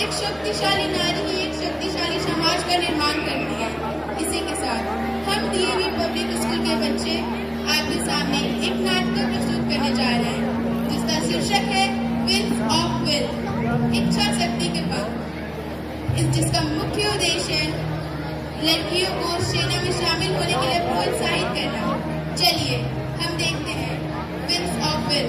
एक शक्तिशाली नारी ही एक शक्तिशाली समाज का निर्माण करती है। इसी के साथ हम DAV पब्लिक स्कूल के बच्चे आपके सामने एक नाटक प्रस्तुत करने जा रहे हैं, जिसका शीर्षक है विंग्स ऑफ विल, इच्छा शक्ति के पंख, जिसका मुख्य उद्देश्य है लड़कियों को सेना में शामिल होने के लिए प्रोत्साहित करना। चलिए हम देखते हैं wings of will.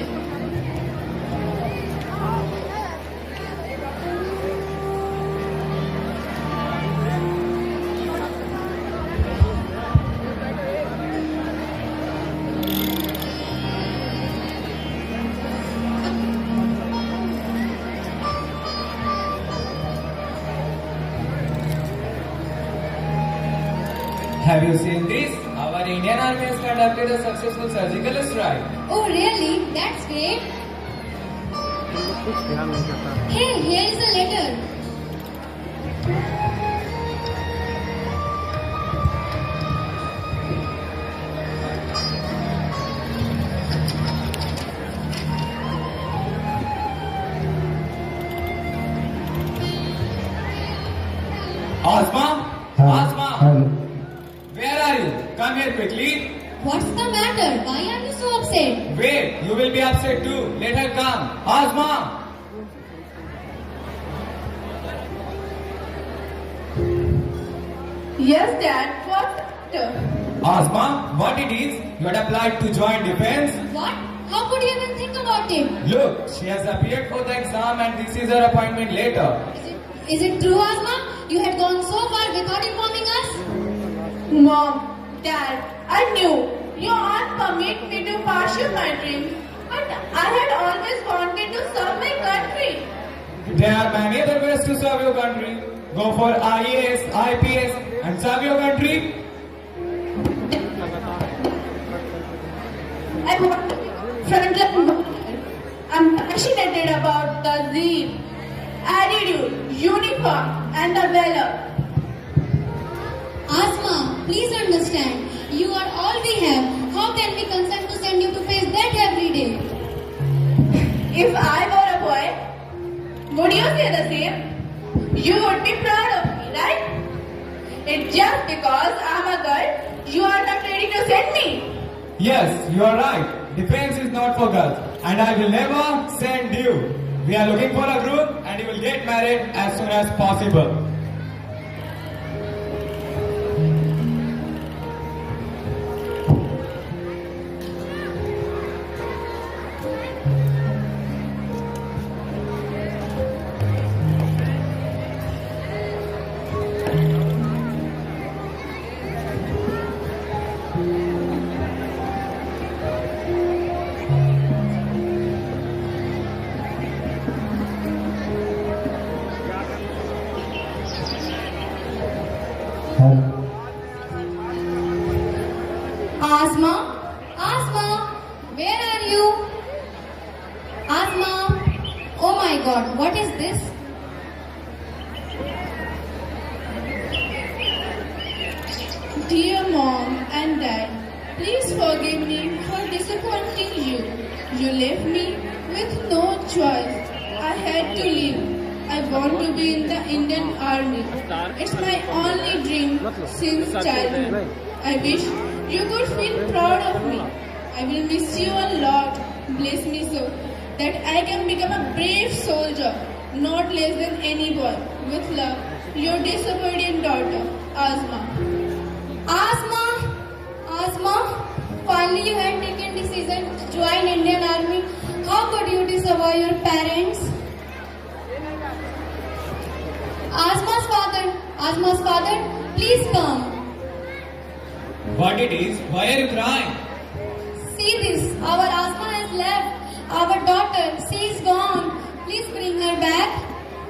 Have you seen this? Our Indian Army has conducted a successful surgical strike. Oh really? That's great. Hey, here is a letter. started. Why are you so upset? Wait, you will be upset too. Let her come. Asma! Yes, Dad. What's after? Asma, what it is? You had applied to join defense? What? How could you even think about it? Look, she has appeared for the exam and this is her appointment later. Is it true, Asma? You had gone so far without informing us? Mom, Dad, I knew your aunt permitted me to pursue my dream, but I had always wanted to serve my country. There are many other ways to serve your country. Go for IAS, IPS and serve your country. I want to be frontline warrior. I'm passionate about the zeal, attitude, uniform, and the valor. Asma, please understand. You are all we have. How can we consent to send you to face that every day? If I were a boy, would you say the same? You would be proud of me, right? It's just because I'm a girl, you are not ready to send me. Yes, you are right. Defense is not for girls and I will never send you. We are looking for a group and you will get married as soon as possible. Asma? Asma? Where are you? Asma? Oh my god, what is this? Dear Mom and Dad, please forgive me for disappointing you. You left me with no choice. I had to leave. I want to be in the Indian Army. It's my only dream since childhood. I wish you could feel proud of me. I will miss you a lot. Bless me so that I can become a brave soldier, not less than any boy. With love, your disobedient daughter, Asma. Asma? Asma? Finally you had taken decision to join Indian Army. How could you disobey your parents? Asma's father, please come. What it is? Why are you crying? See this, our Asma has left. Our daughter, she is gone. Please bring her back.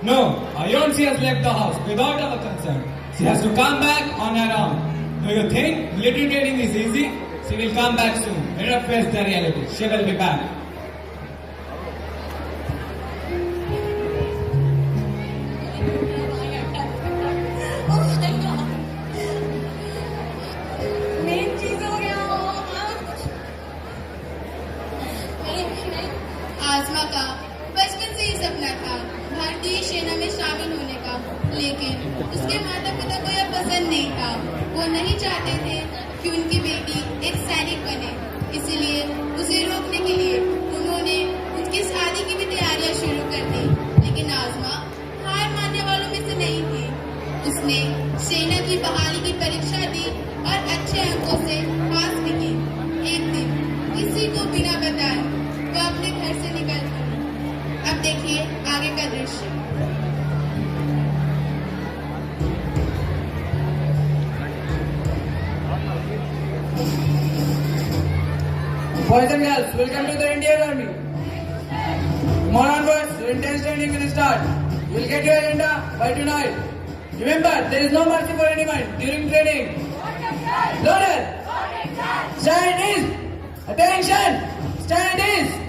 No, Ayonsi has left the house without our consent. She has to come back on her own. Do you think military training is easy? She will come back soon. Let her face the reality. She will be back. Main चीज हो गया। आसमा का बचपन से ही सपना था भारतीय सेना में शामिल होने का, लेकिन उसके माता पिता को यह पसंद नहीं था। वो नहीं चाहते थे कि उनकी बेटी एक सैनिक बने, इसलिए उसे रोकने के लिए उन्होंने उसकी शादी की भी तैयारियां शुरू कर दी। लेकिन आसमा हार मानने वालों में से नहीं थी। उसने सेना की बहाली की परीक्षा दी और अच्छे अंकों से पास भी की। एक दिन किसी को बिना बताए वो अपने घर से निकल गई। अब देखिए आगे का दृश्य। Boys and girls, welcome to the Indian Army. From on onwards, your intense training will start. You will get your agenda by tonight. Remember, there is no mercy for anyone during training. Loaded! Stand is! Attention! Stand is!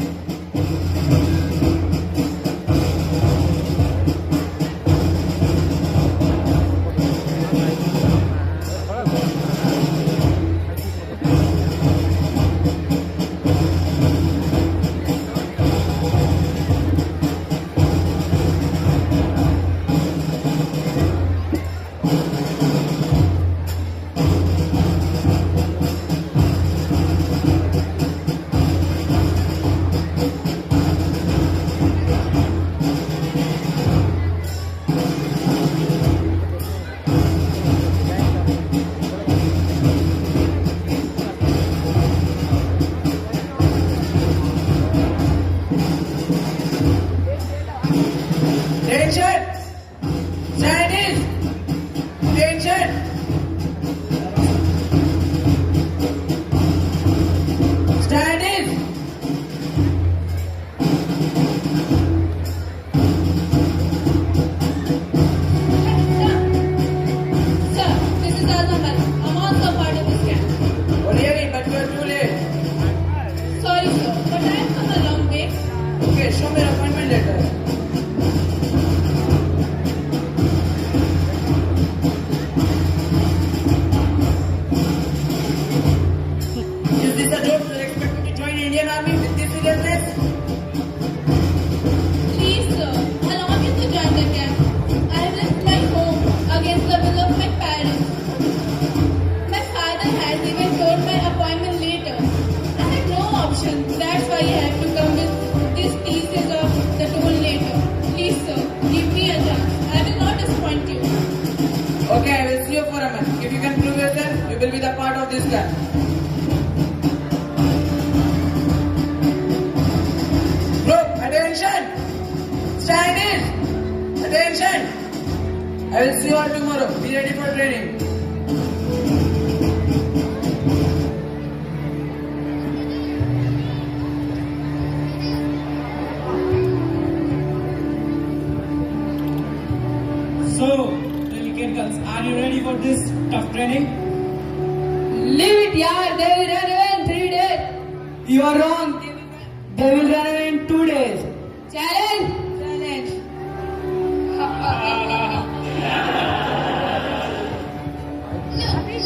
can prove yourself, you will be the part of this camp. Group, attention! Stand in! Attention! I will see you all tomorrow. Be ready for training. So, delicate girls, are you ready for this tough training? Leave it, yaar. They will run away in 3 days. You are wrong. They will run away in 2 days. Challenge. Challenge.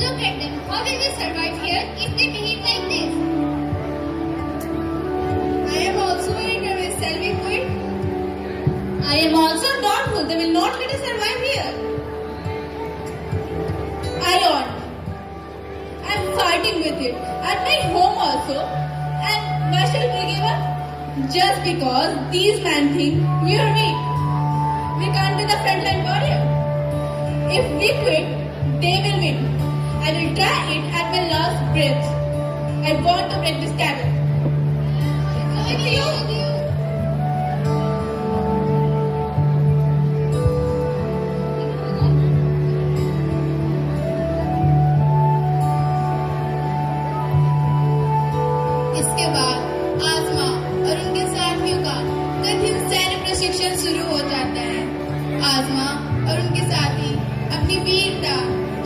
Look at them. How will they survive here if they behave like this? I am also very nervous. Shall we quit? I am also doubtful. They will not let us survive here. I won't. I am fighting with it. At my home also. And why shall we give up? Just because these men think we are weak. We can't be the frontline warrior. If we quit, they will win. I will try it at my last breath. I want to break this cabin. With you. इसके बाद आसमा और उनके साथियों का कठिन सैन्य प्रशिक्षण शुरू हो जाता है। आसमा और उनके साथी अपनी वीरता,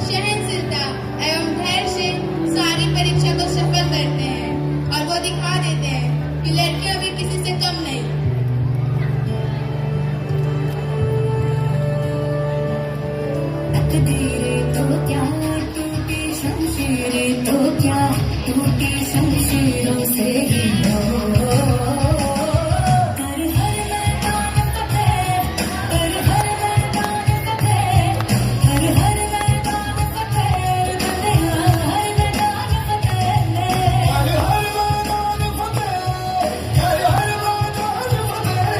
सहनशीलता एवं धैर्य से सारी परीक्षा को सफल करते हैं और वो दिखा देते हैं कि लड़कियां भी किसी से कम नहीं। तकदीरें तो क्या टूटी शमशीरें तो क्या टूटी शमशीरों से ही हो कर हर मैदान फतेह कर हर मैदान फतेह हर हर मैदान फतेह बंदे हर मैदान फतेह हर हर मैदान फतेह हर हर मैदान फतेह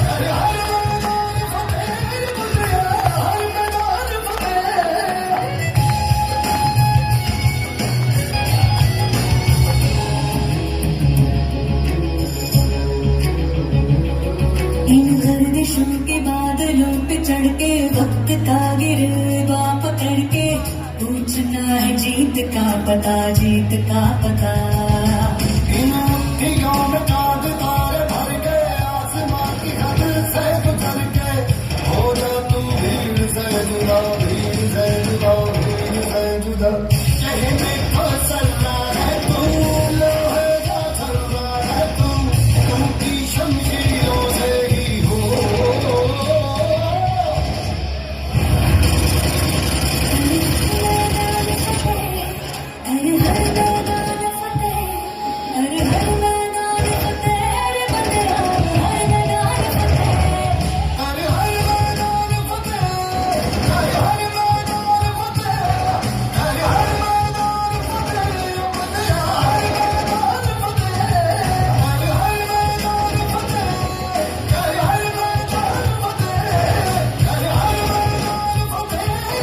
हर हर मैदान फतेह बंदे हर मैदान फतेह। इन गर्दिशों के बादलों पे चढ़ के वक्त का गिरवा पकड़ के पूछना है जीत का पता जीत का पता। इन मुट्ठियों में चांद तारे भर के आसमां की हद से गुजर के हो जा तू भीड़ से जुदा भीड़ से जुदा भीड़ से जुदा। कहने को सल्ला है तू लोहे का छल्ला है तू टूटी शमशीरों से ही हो। हर हर मैदान फतेह हर हर मैदान फतेह बंदे हर मैदान फतेह हर हर मैदान फतेह हर हर मैदान फतेह हर हर मैदान फतेह बंदे हर मैदान फतेह हर हर मैदान फतेह हर हर मैदान फतेह हर हर मैदान फतेह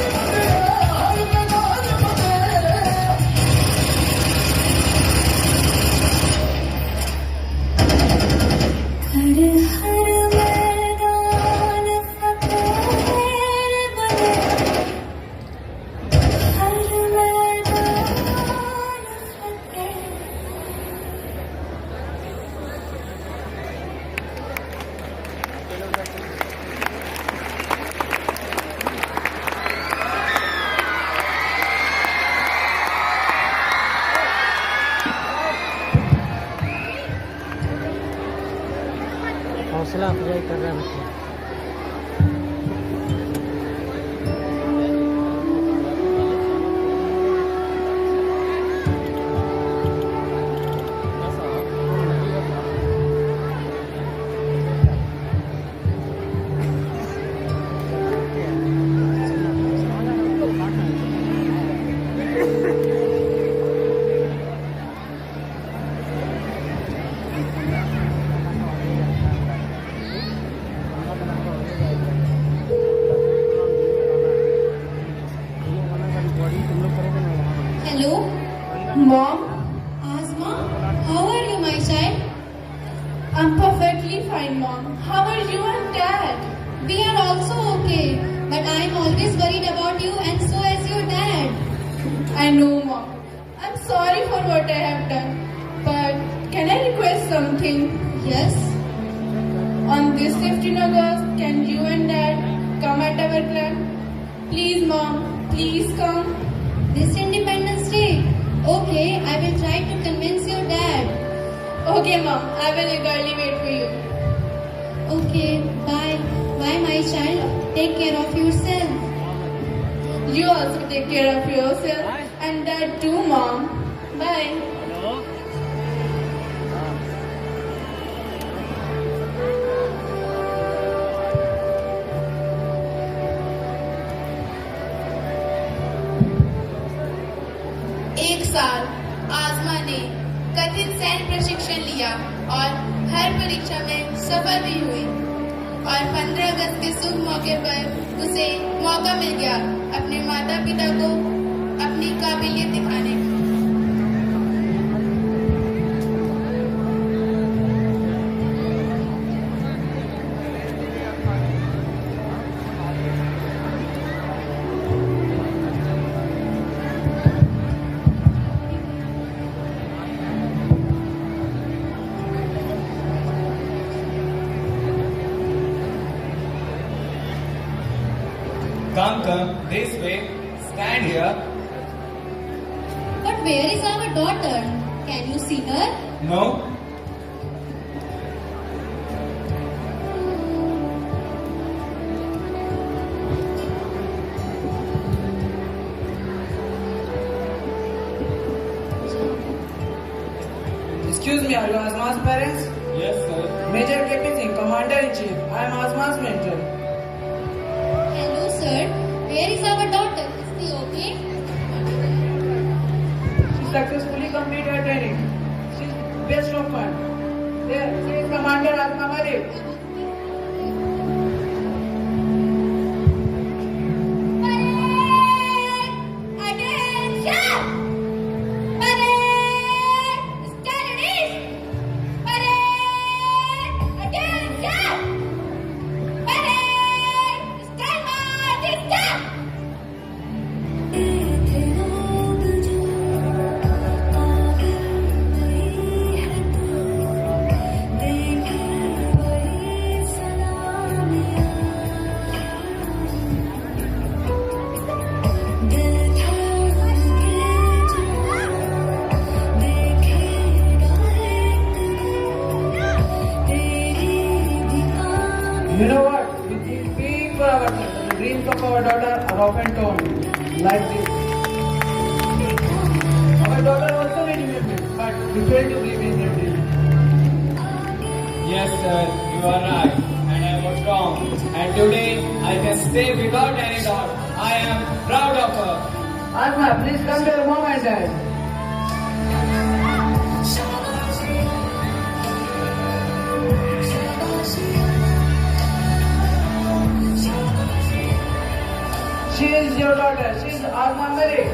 बंदे हर मैदान फतेह। हर हर मैदान फतेह बंदे हर मैदान फतेह। हौसला अफजाई कर रहा है बच्चे। Mom, Asma, how are you, my child? I'm perfectly fine, Mom. How are you and Dad? We are also okay, but I am always worried about you and so is your dad. I know, Mom. I'm sorry for what I have done. But can I request something? Yes? On this 15th August, can you and Dad come at our club? Please, Mom. Please come. This Independence Day? Okay, I will try to convince your dad. Okay, Mom. I will eagerly wait for you. Okay, bye. Bye, my child. Take care of yourself. You also take care of yourself and Dad too, Mom. Bye. एक साल आज़मा ने कठिन सैन्य प्रशिक्षण लिया और हर परीक्षा में सफल भी हुई और 15 अगस्त के शुभ मौके पर उसे मौका मिल गया अपने माता पिता को अपनी काबिलियत दिखाने का। Come, this way. Stand here. But where is our daughter? Can you see her? No. Excuse me, are you Asma's parents? Yes, sir. Major KP Singh, Commander-in-Chief. I am Asma's mentor. Hello, sir. Where is our daughter? Is she okay? She successfully completed her training. She is best of one. There, she is Commander Asma Malik. You know what? We think big for ourselves. The dreams of our daughter are often torn like this. Our daughter also made commitment, but we failed to believe in her dream. Yes, sir. You are right. And I was wrong. And today, I can say without any doubt, I am proud of her. Asma, please come to your mom and dad. She is your daughter. She is Asma Malik.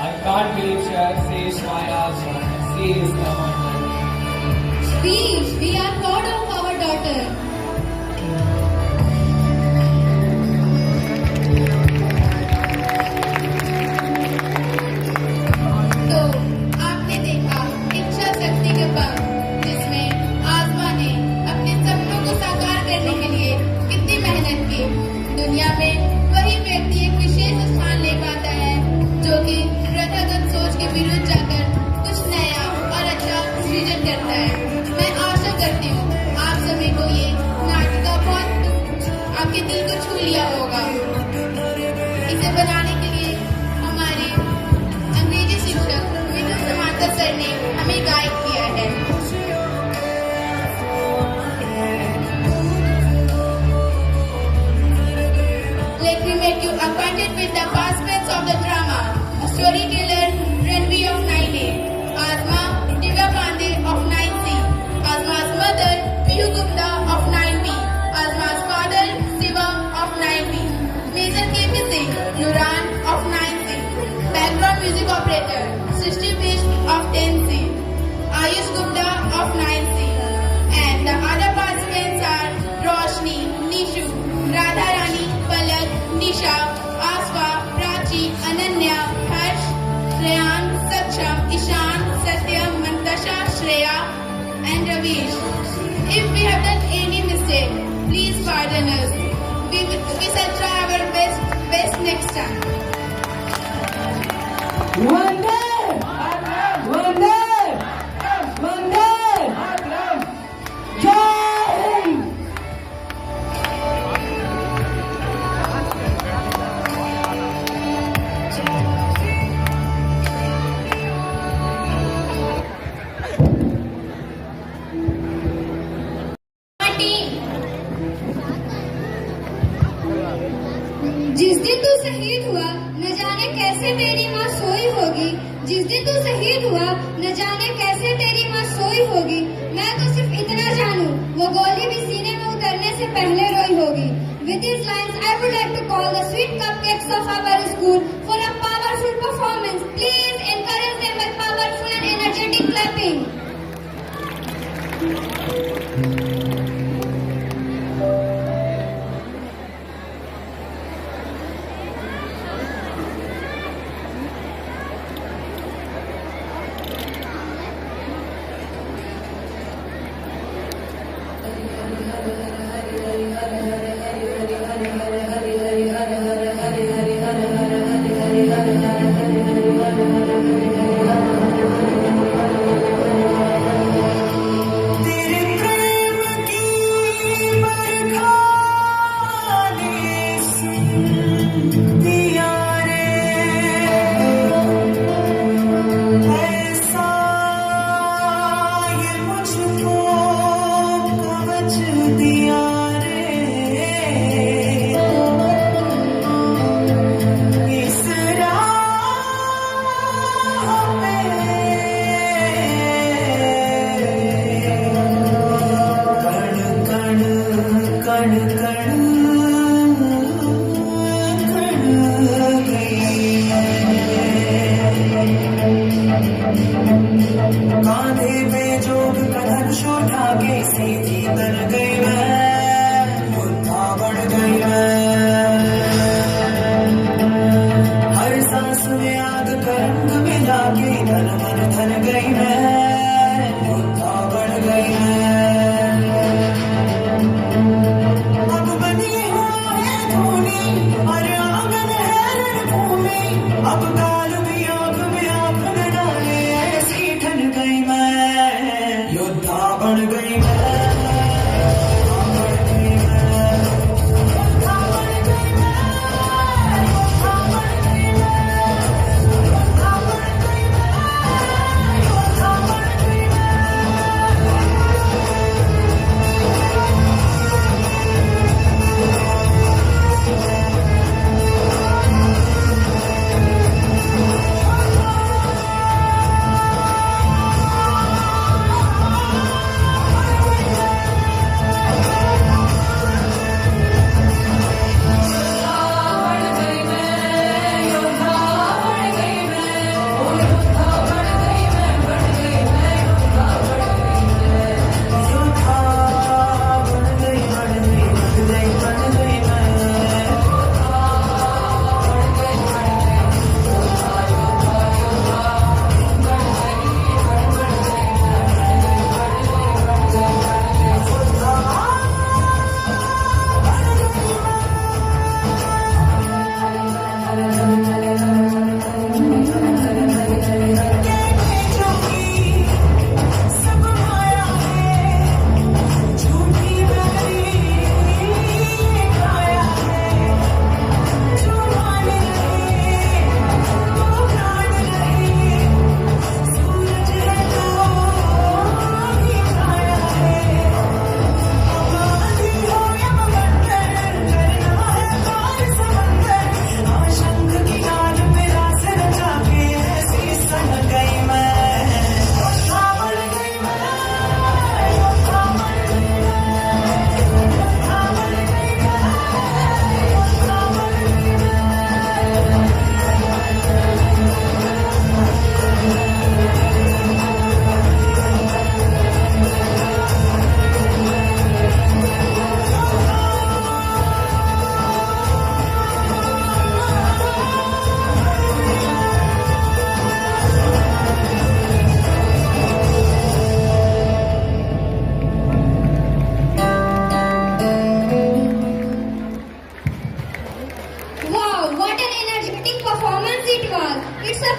I can't believe she is my Asma. She is the one. We are proud of our daughter. तो आपने देखा इच्छा शक्ति के पंख जिसमें आज़मा ने अपने सपनों को साकार करने के लिए कितनी मेहनत की। दुनिया में वही व्यक्ति एक विशेष स्थान ले पाता है जो कि प्रथागत सोच के विरुद्ध जाकर कुछ नया और अच्छा सृजन करता है। मैं आशा करती हूँ आप सभी को ये नाटिका बहुत आपके दिल को छू लिया होगा। इसे बनाने के लिए हमारे अंग्रेजी शिक्षक विनोद समांतर सर ने हमें गाइड किया है। Let me make you acquainted with the participants of the drama. A storyteller, Ranvi of 9A, Asma Divya Pandey of 9C, Asma's mother, Piyu Gupta of 9B, Asma's father, Siva of 9B, Major KP Singh, Nuran of 9C, background music operator, Srishti next time. वंदे वंदे वंदे जय हिंद। जिस दिन तू शहीद हुआ न जाने कैसे तेरी माँ सोई होगी। जिस दिन तू शहीद हुआ न जाने कैसे तेरी माँ सोई होगी। मैं तो सिर्फ इतना जानूं वो गोली भी सीने में उतरने से पहले रोई होगी। With these lines, I would like to call the sweet cupcakes of our school for a powerful performance. Please encourage them with powerful and energetic clapping. कांधे पे जोग का धनुष उठा के सीधी तर गई मैं, योद्धा बढ़ गई मैं। हर सांस में आग का रंग मिला के धन मन धन गई मैं, योद्धा बढ़ गई मैं। अब बनी है धूनी और आंगन है रणभूमि, अब काल भी आंख में आंख न डाले ऐसी ठन गई मैं, योद्धा बन गई मैं।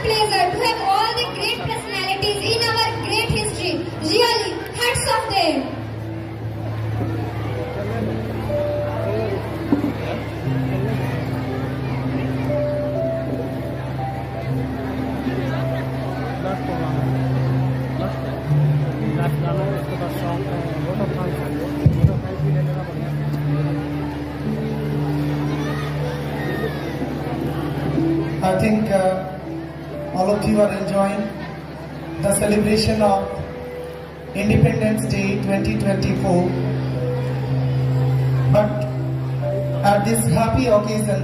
pleasure to have all the great personalities in our great history. Really, hats off them. I think all of you are enjoying the celebration of Independence Day 2024. But at this happy occasion,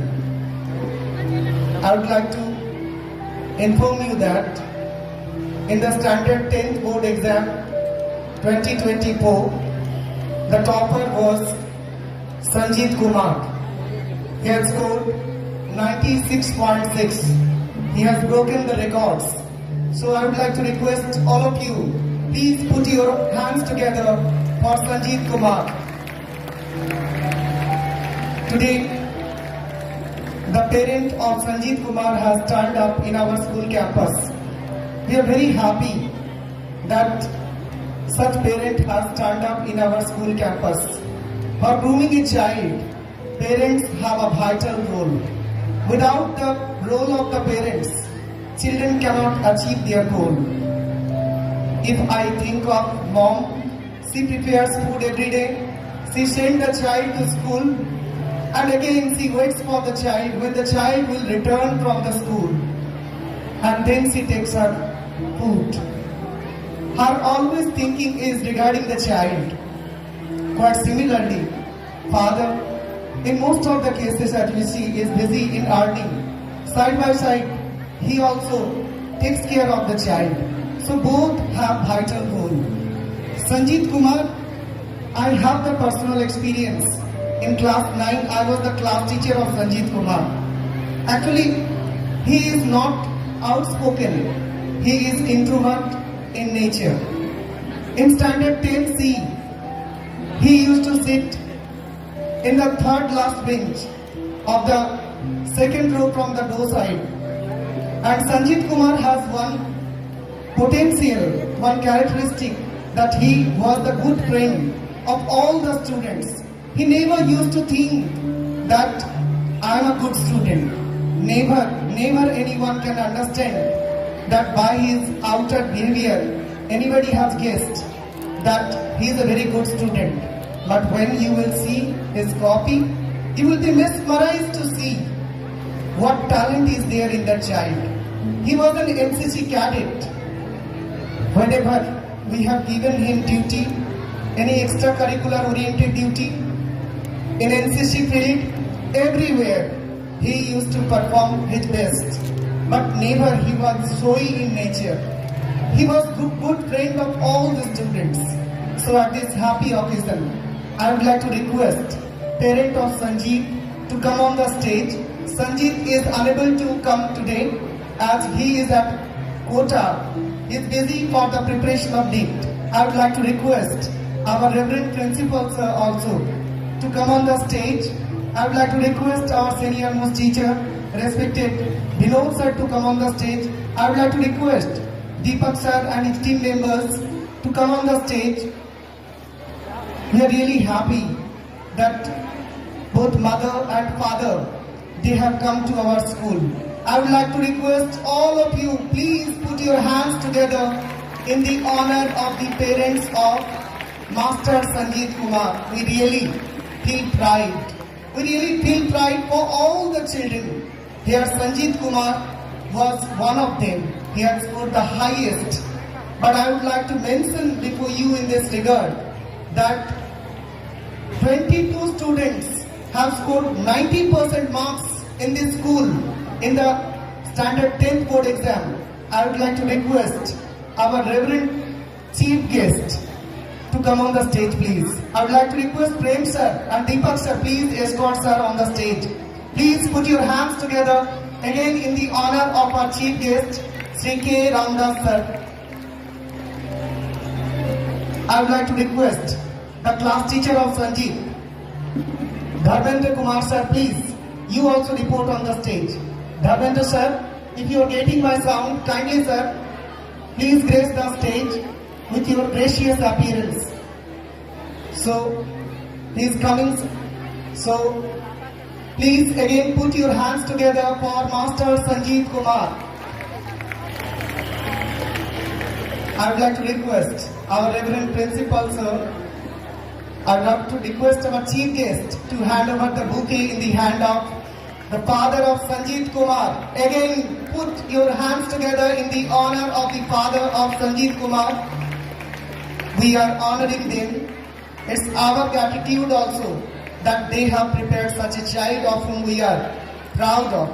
I would like to inform you that in the standard 10th board exam 2024, the topper was Sanjeet Kumar. He has scored 96.6. He has broken the records. So I would like to request all of you, please put your hands together for Sanjeet Kumar. Today, the parent of Sanjeet Kumar has turned up in our school campus. We are very happy that such parent has turned up in our school campus. For grooming a child, parents have a vital role. Without the role of the parents, children cannot achieve their goal. If I think of mom, she prepares food every day, she sends the child to school, and again she waits for the child when the child will return from the school, and then she takes her food. Her always thinking is regarding the child. Quite similarly, father, in most of the cases that we see, is busy in earning. Side by side, he also takes care of the child. So both have vital role. Sanjeet Kumar, I have the personal experience. In class 9, I was the class teacher of Sanjeet Kumar. Actually, he is not outspoken. He is introvert in nature. In standard 10C, he used to sit in the third last bench of the second row from the door side. And Sanjeet Kumar has one potential, one characteristic, that he was the good friend of all the students. He never used to think that I am a good student. Never anyone can understand that by his outer behavior, anybody has guessed that he is a very good student. But when you will see his copy, you will be mesmerized to see what talent is there in that child. He was an NCC cadet. Whenever we have given him duty, any extracurricular oriented duty, in NCC field, everywhere he used to perform his best. But never he was showy in nature. He was good friend of all the students. So at this happy occasion, I would like to request parent of Sanjeet to come on the stage. Sanjeet is unable to come today as he is at Kota. He is busy for the preparation of NEET. I would like to request our Reverend Principal Sir also to come on the stage. I would like to request our senior most teacher, respected Vinod Sir, to come on the stage. I would like to request Deepak Sir and his team members to come on the stage. We are really happy that both mother and father, they have come to our school. I would like to request all of you, please put your hands together in the honor of the parents of Master Sanjeet Kumar. We really feel pride. We really feel pride for all the children. Here Sanjeet Kumar was one of them. He had scored the highest. But I would like to mention before you in this regard that 22 students have scored 90% marks in this school in the standard 10th board exam. I would like to request our Reverend Chief Guest to come on the stage, please. I would like to request Prem Sir and Deepak Sir, please escort Sir on the stage. Please put your hands together again in the honor of our Chief Guest, Sri K. Ramdas Sir. I would like to request the class teacher of Sanjeet, Dharmendra Kumar Sir, please. You also report on the stage. Dharmendra Sir, if you are getting my sound, kindly sir, please grace the stage with your gracious appearance. So, he is coming. So, please again put your hands together for Master Sanjeev Kumar. I would like to request our Reverend Principal sir, I would like to request our chief guest to hand over the bouquet in the hand of the father of Sanjeev Kumar. Again, put your hands together in the honor of the father of Sanjeev Kumar. We are honoring them. It's our gratitude also that they have prepared such a child of whom we are proud of.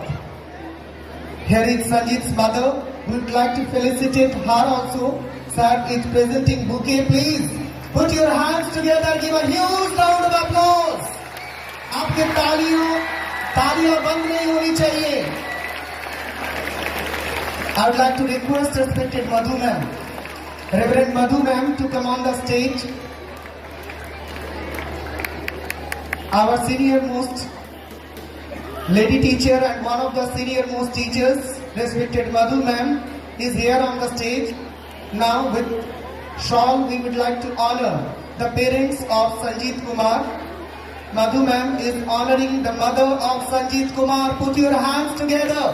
Here is Sanjeev's mother. We would like to felicitate her also. Sir is presenting bouquet. Please put your hands together. Give a huge round of applause. आपके तालियां बंद नहीं होनी चाहिए. I would like to request respected Madhu ma'am, Reverend Madhu ma'am, to come on the stage. Our senior most lady teacher and one of the senior most teachers, respected Madhu ma'am, is here on the stage. Now with shawl we would like to honor the parents of Sanjeev Kumar. Madhu ma'am is honoring the mother of Sanjeev Kumar. Put your hands together.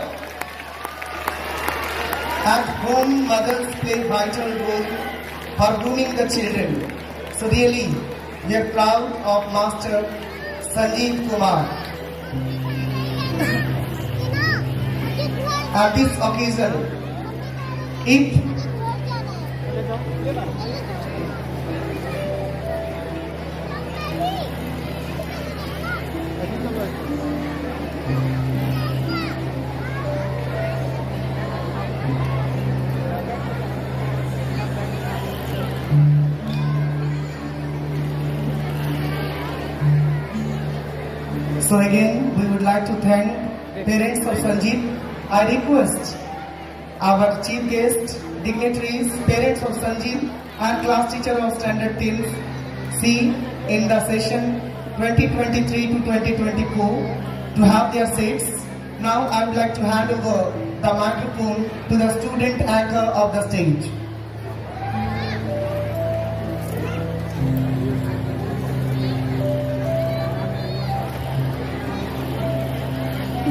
At home, mothers play vital role for grooming the children. So really, we are proud of Master Sanjeev Kumar. At this occasion, if so again, we would like to thank parents of Sanjeev. I request our chief guest, dignitaries, parents of Sanjeev and class teacher of standard 10 C in the session 2023 to 2024 to have their seats. Now I would like to hand over the microphone to the student anchor of the stage.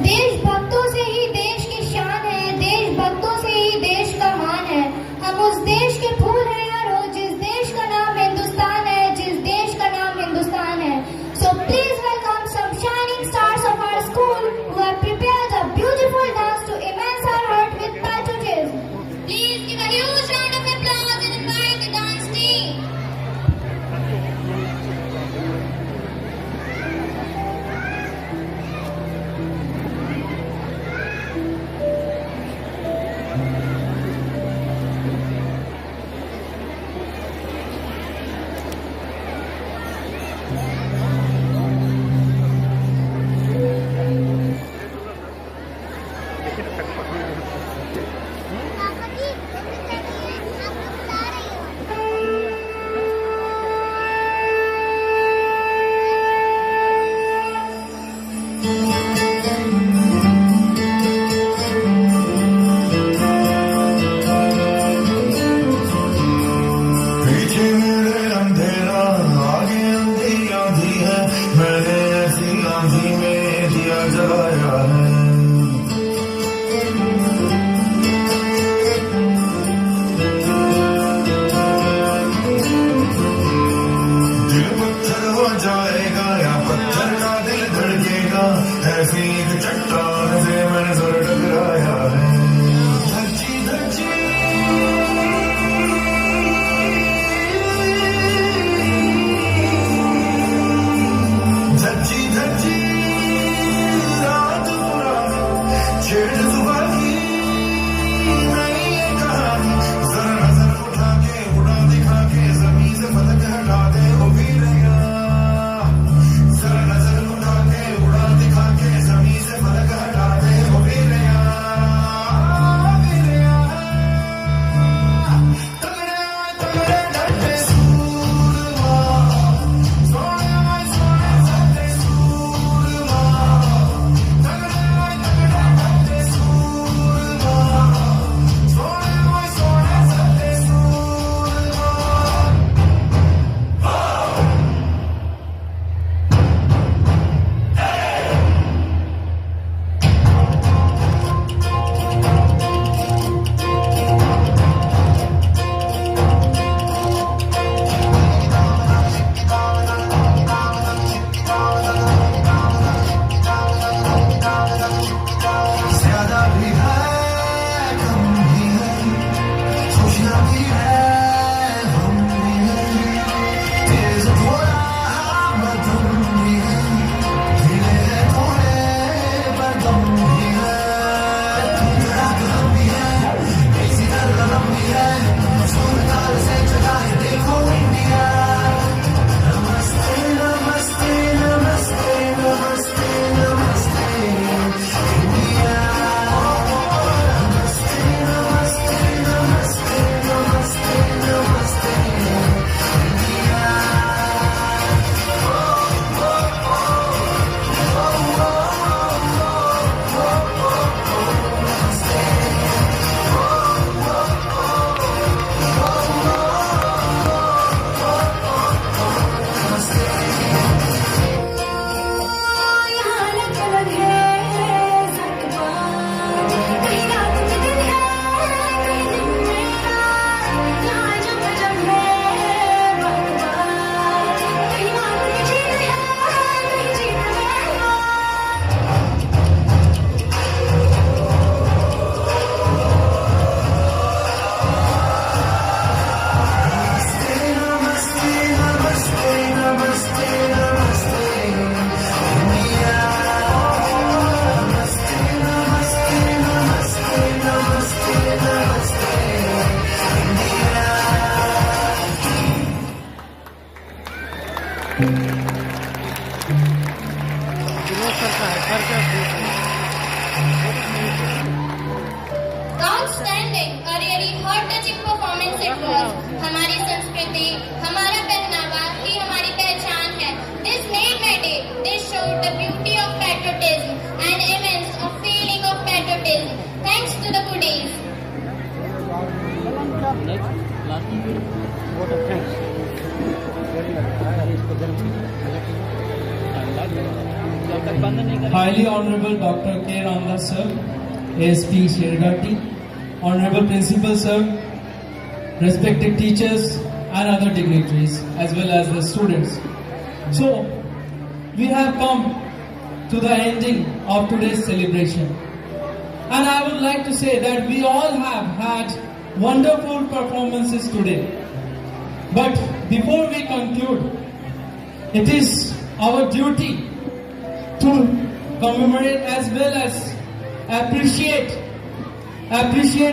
देशभक्तों से ही देश की शान है, देशभक्तों से ही देश का मान है. हम उस देश के फूल हैं यारो, जिस देश का नाम हिंदुस्तान है, जिस देश का नाम हिंदुस्तान है. So please welcome some shining stars of our school who have prepared a beautiful dance to immerse our heart with patriotism. Please give a huge round of applause and invite the dance team. outstanding, a really heart-touching performance it was. हमारी संस्कृति, हमारा पहनावा ही हमारी पहचान है. This made my day. This showed the beauty of patriotism and immense a feeling of patriotism. Thanks to the goodies. Highly Honorable Dr. K. Ramdas Sir, ASP Shergati, Honorable Principal Sir, respected teachers and other dignitaries as well as the students. So, we have come to the ending of today's celebration. And I would like to say that we all have had wonderful performances today. But before we conclude, it is our duty to commemorate as well as appreciate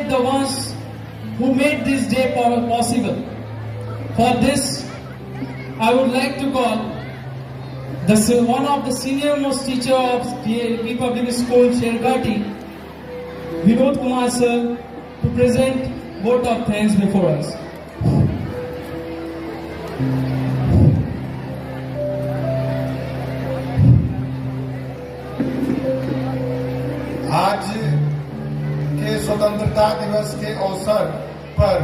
the ones who made this day possible. For this, I would like to call one of the senior most teacher of PAP Public School Shergati, Vinod Kumar sir, to present vote of thanks before us. आज के स्वतंत्रता दिवस के अवसर पर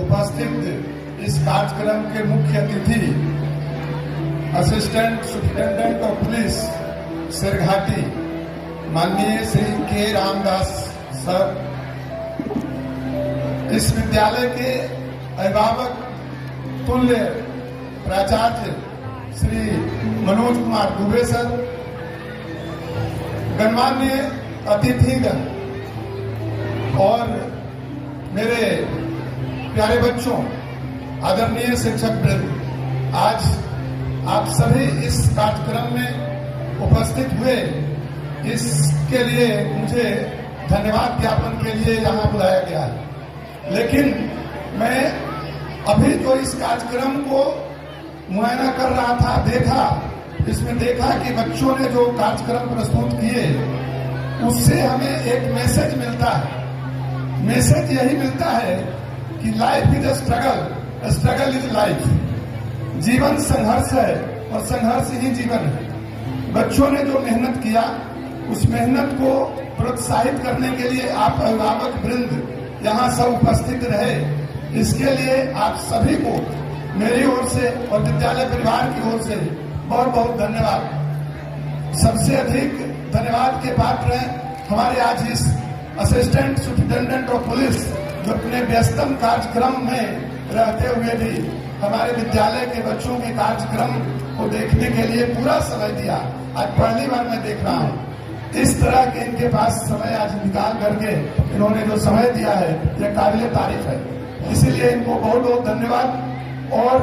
उपस्थित इस कार्यक्रम के मुख्य अतिथि assistant superintendent of police Sirghati माननीय श्री के रामदास सर, इस विद्यालय के अभिभावक तुल्य प्राचार्य श्री मनोज कुमार दुबे सर, गणमान्य अतिथिगण और मेरे प्यारे बच्चों, आदरणीय शिक्षक वृंद, आज आप सभी इस कार्यक्रम में उपस्थित हुए, इसके लिए मुझे धन्यवाद ज्ञापन के लिए यहाँ बुलाया गया है। लेकिन मैं अभी जो इस कार्यक्रम को मुआयना कर रहा था, इसमें देखा कि बच्चों ने जो कार्यक्रम प्रस्तुत किए उससे हमें एक मैसेज मिलता है। मैसेज यही मिलता है कि life is a struggle, struggle is life. जीवन संघर्ष है और संघर्ष ही जीवन है। बच्चों ने जो मेहनत किया, उस मेहनत को प्रोत्साहित करने के लिए आप अभिभावक वृंद यहाँ सब उपस्थित रहे, इसके लिए आप सभी को मेरी ओर से और विद्यालय परिवार की ओर से बहुत बहुत धन्यवाद। सबसे अधिक धन्यवाद के पात्र हैं हमारे आज इस असिस्टेंट सुपरिटेंडेंट ऑफ पुलिस, जो अपने व्यस्तम कार्यक्रम में रहते हुए भी हमारे विद्यालय के बच्चों के कार्यक्रम को देखने के लिए पूरा समय दिया। आज पहली बार मैं देख रहा हूँ इस तरह के इनके पास समय आज निकाल करके इन्होंने जो समय दिया है, यह काबिले तारीफ है। इसीलिए इनको बहुत बहुत धन्यवाद। और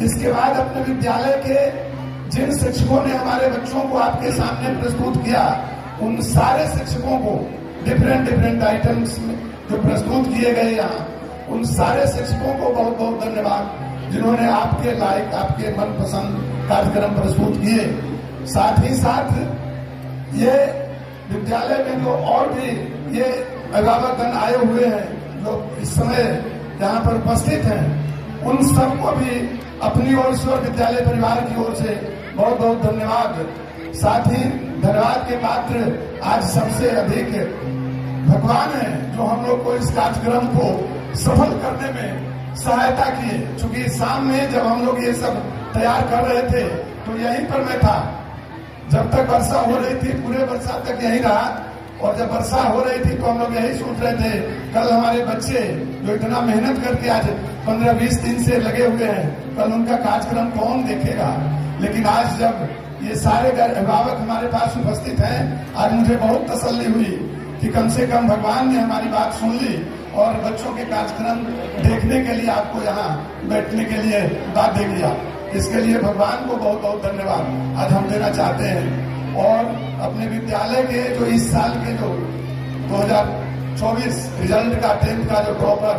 इसके बाद अपने विद्यालय के जिन शिक्षकों ने हमारे बच्चों को आपके सामने प्रस्तुत किया, उन सारे शिक्षकों को डिफरेंट आइटम्स जो प्रस्तुत किए गए यहाँ, उन सारे शिक्षकों को बहुत बहुत धन्यवाद जिन्होंने आपके लायक, आपके मनपसंद कार्यक्रम प्रस्तुत किए। साथ ही साथ ये विद्यालय में जो और भी ये अभिभावकगण आए हुए हैं जो इस समय यहाँ पर उपस्थित हैं, उन सबको भी अपनी ओर से और विद्यालय परिवार की ओर से बहुत बहुत धन्यवाद। साथ ही धन्यवाद के पात्र आज सबसे अधिक भगवान है, जो हम लोग को इस कार्यक्रम को सफल करने में सहायता किए। चूंकि शाम में जब हम लोग ये सब तैयार कर रहे थे तो यहीं पर मैं था। जब तक वर्षा हो रही थी पूरे बरसात तक यहीं रहा, और जब वर्षा हो रही थी तो हम लोग यही सोच रहे थे कल हमारे बच्चे जो इतना मेहनत करके आज 15-20 दिन से लगे हुए हैं, कल उनका कार्यक्रम कौन देखेगा। लेकिन आज जब ये सारे अभिभावक हमारे पास उपस्थित हैं, आज मुझे बहुत तसल्ली हुई कि कम से कम भगवान ने हमारी बात सुन ली और बच्चों के कार्यक्रम देखने के लिए आपको यहाँ बैठने के लिए बाध्य किया। इसके लिए भगवान को बहुत बहुत धन्यवाद आज हम देना चाहते हैं। और अपने विद्यालय के जो इस साल के जो 2024 रिजल्ट का 10th का जो टॉपर,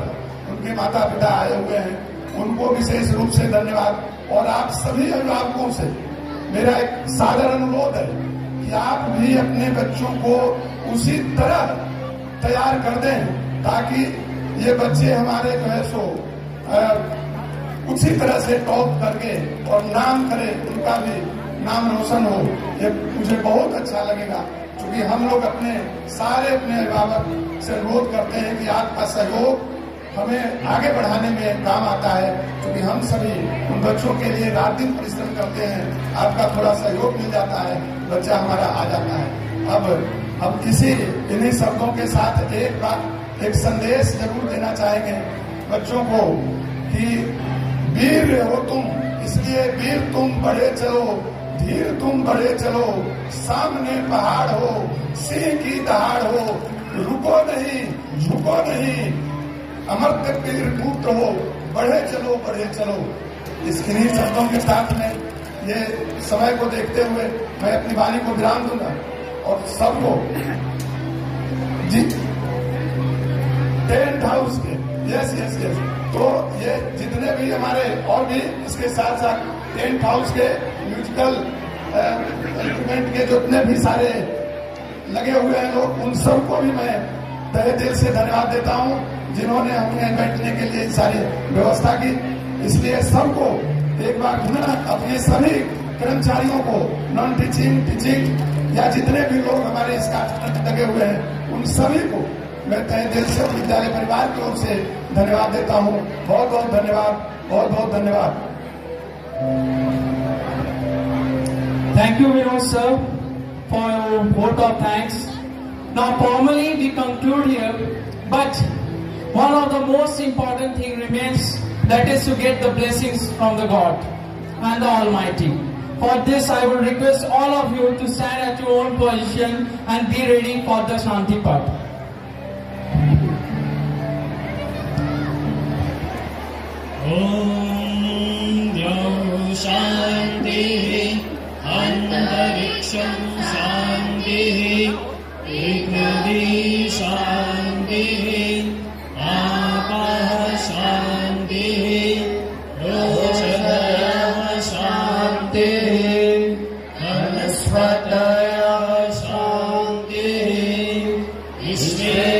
उनके माता पिता आए हुए हैं, उनको विशेष रूप से धन्यवाद। और आप सभी अभिभावकों से मेरा एक सादर अनुरोध है कि आप भी अपने बच्चों को उसी तरह तैयार कर दें ताकि ये बच्चे हमारे जो है सो उसी तरह से टॉप करके और नाम करे, उनका भी नाम रोशन हो। ये मुझे बहुत अच्छा लगेगा, क्योंकि हम लोग अपने अभिभावक से अनुरोध करते हैं कि आपका सहयोग हमें आगे बढ़ाने में काम आता है, क्योंकि हम सभी उन बच्चों के लिए रात दिन परिश्रम करते हैं। आपका थोड़ा सहयोग मिल जाता है, बच्चा हमारा आ जाता है। अब इन्हीं शब्दों के साथ एक संदेश जरूर देना चाहेंगे बच्चों को कि वीर हो तुम, इसलिए वीर तुम बढ़े चलो, धीर तुम बढ़े चलो, सामने पहाड़ हो, सिंह की दहाड़ हो, रुको नहीं झुको नहीं, अमर्त्य वीर पुत्र हो, बढ़े चलो बढ़े चलो। इन्हीं शब्दों के साथ में ये समय को देखते हुए मैं अपनी वाणी को विराम दूंगा और सबको जी टेंट हाउस के यस तो ये जितने भी हमारे और भी इसके साथ साथ टेंट हाउस के म्यूजिकल इंस्ट्रूमेंट के जितने भी सारे लगे हुए हैं लोग, उन सबको भी मैं तहे दिल से धन्यवाद देता हूं, जिन्होंने हमें बैठने के लिए सारी व्यवस्था की। इसलिए सबको एक बार अपने सभी कर्मचारियों को, नॉन टीचिंग, टीचिंग या जितने भी लोग हमारे इस कार्य लगे हुए हैं, उन सभी को मैं तहे दिल से विद्यालय परिवार की ओर से धन्यवाद देता हूं। बहुत बहुत धन्यवाद, बहुत बहुत धन्यवाद। Thank you, Vinod sir, for your vote of thanks. Now formally we conclude here, but one of the most important thing remains, that is to get the blessings from the God and the Almighty. For this I will request all of you to stand at your own position and be ready for the Shanti part. Om Dhyau Shanti, Antariksham Shanti, Prithvi Shanti, Apah Shanti, Roshadaya Shanti, Vanasvataya Shanti, Ishve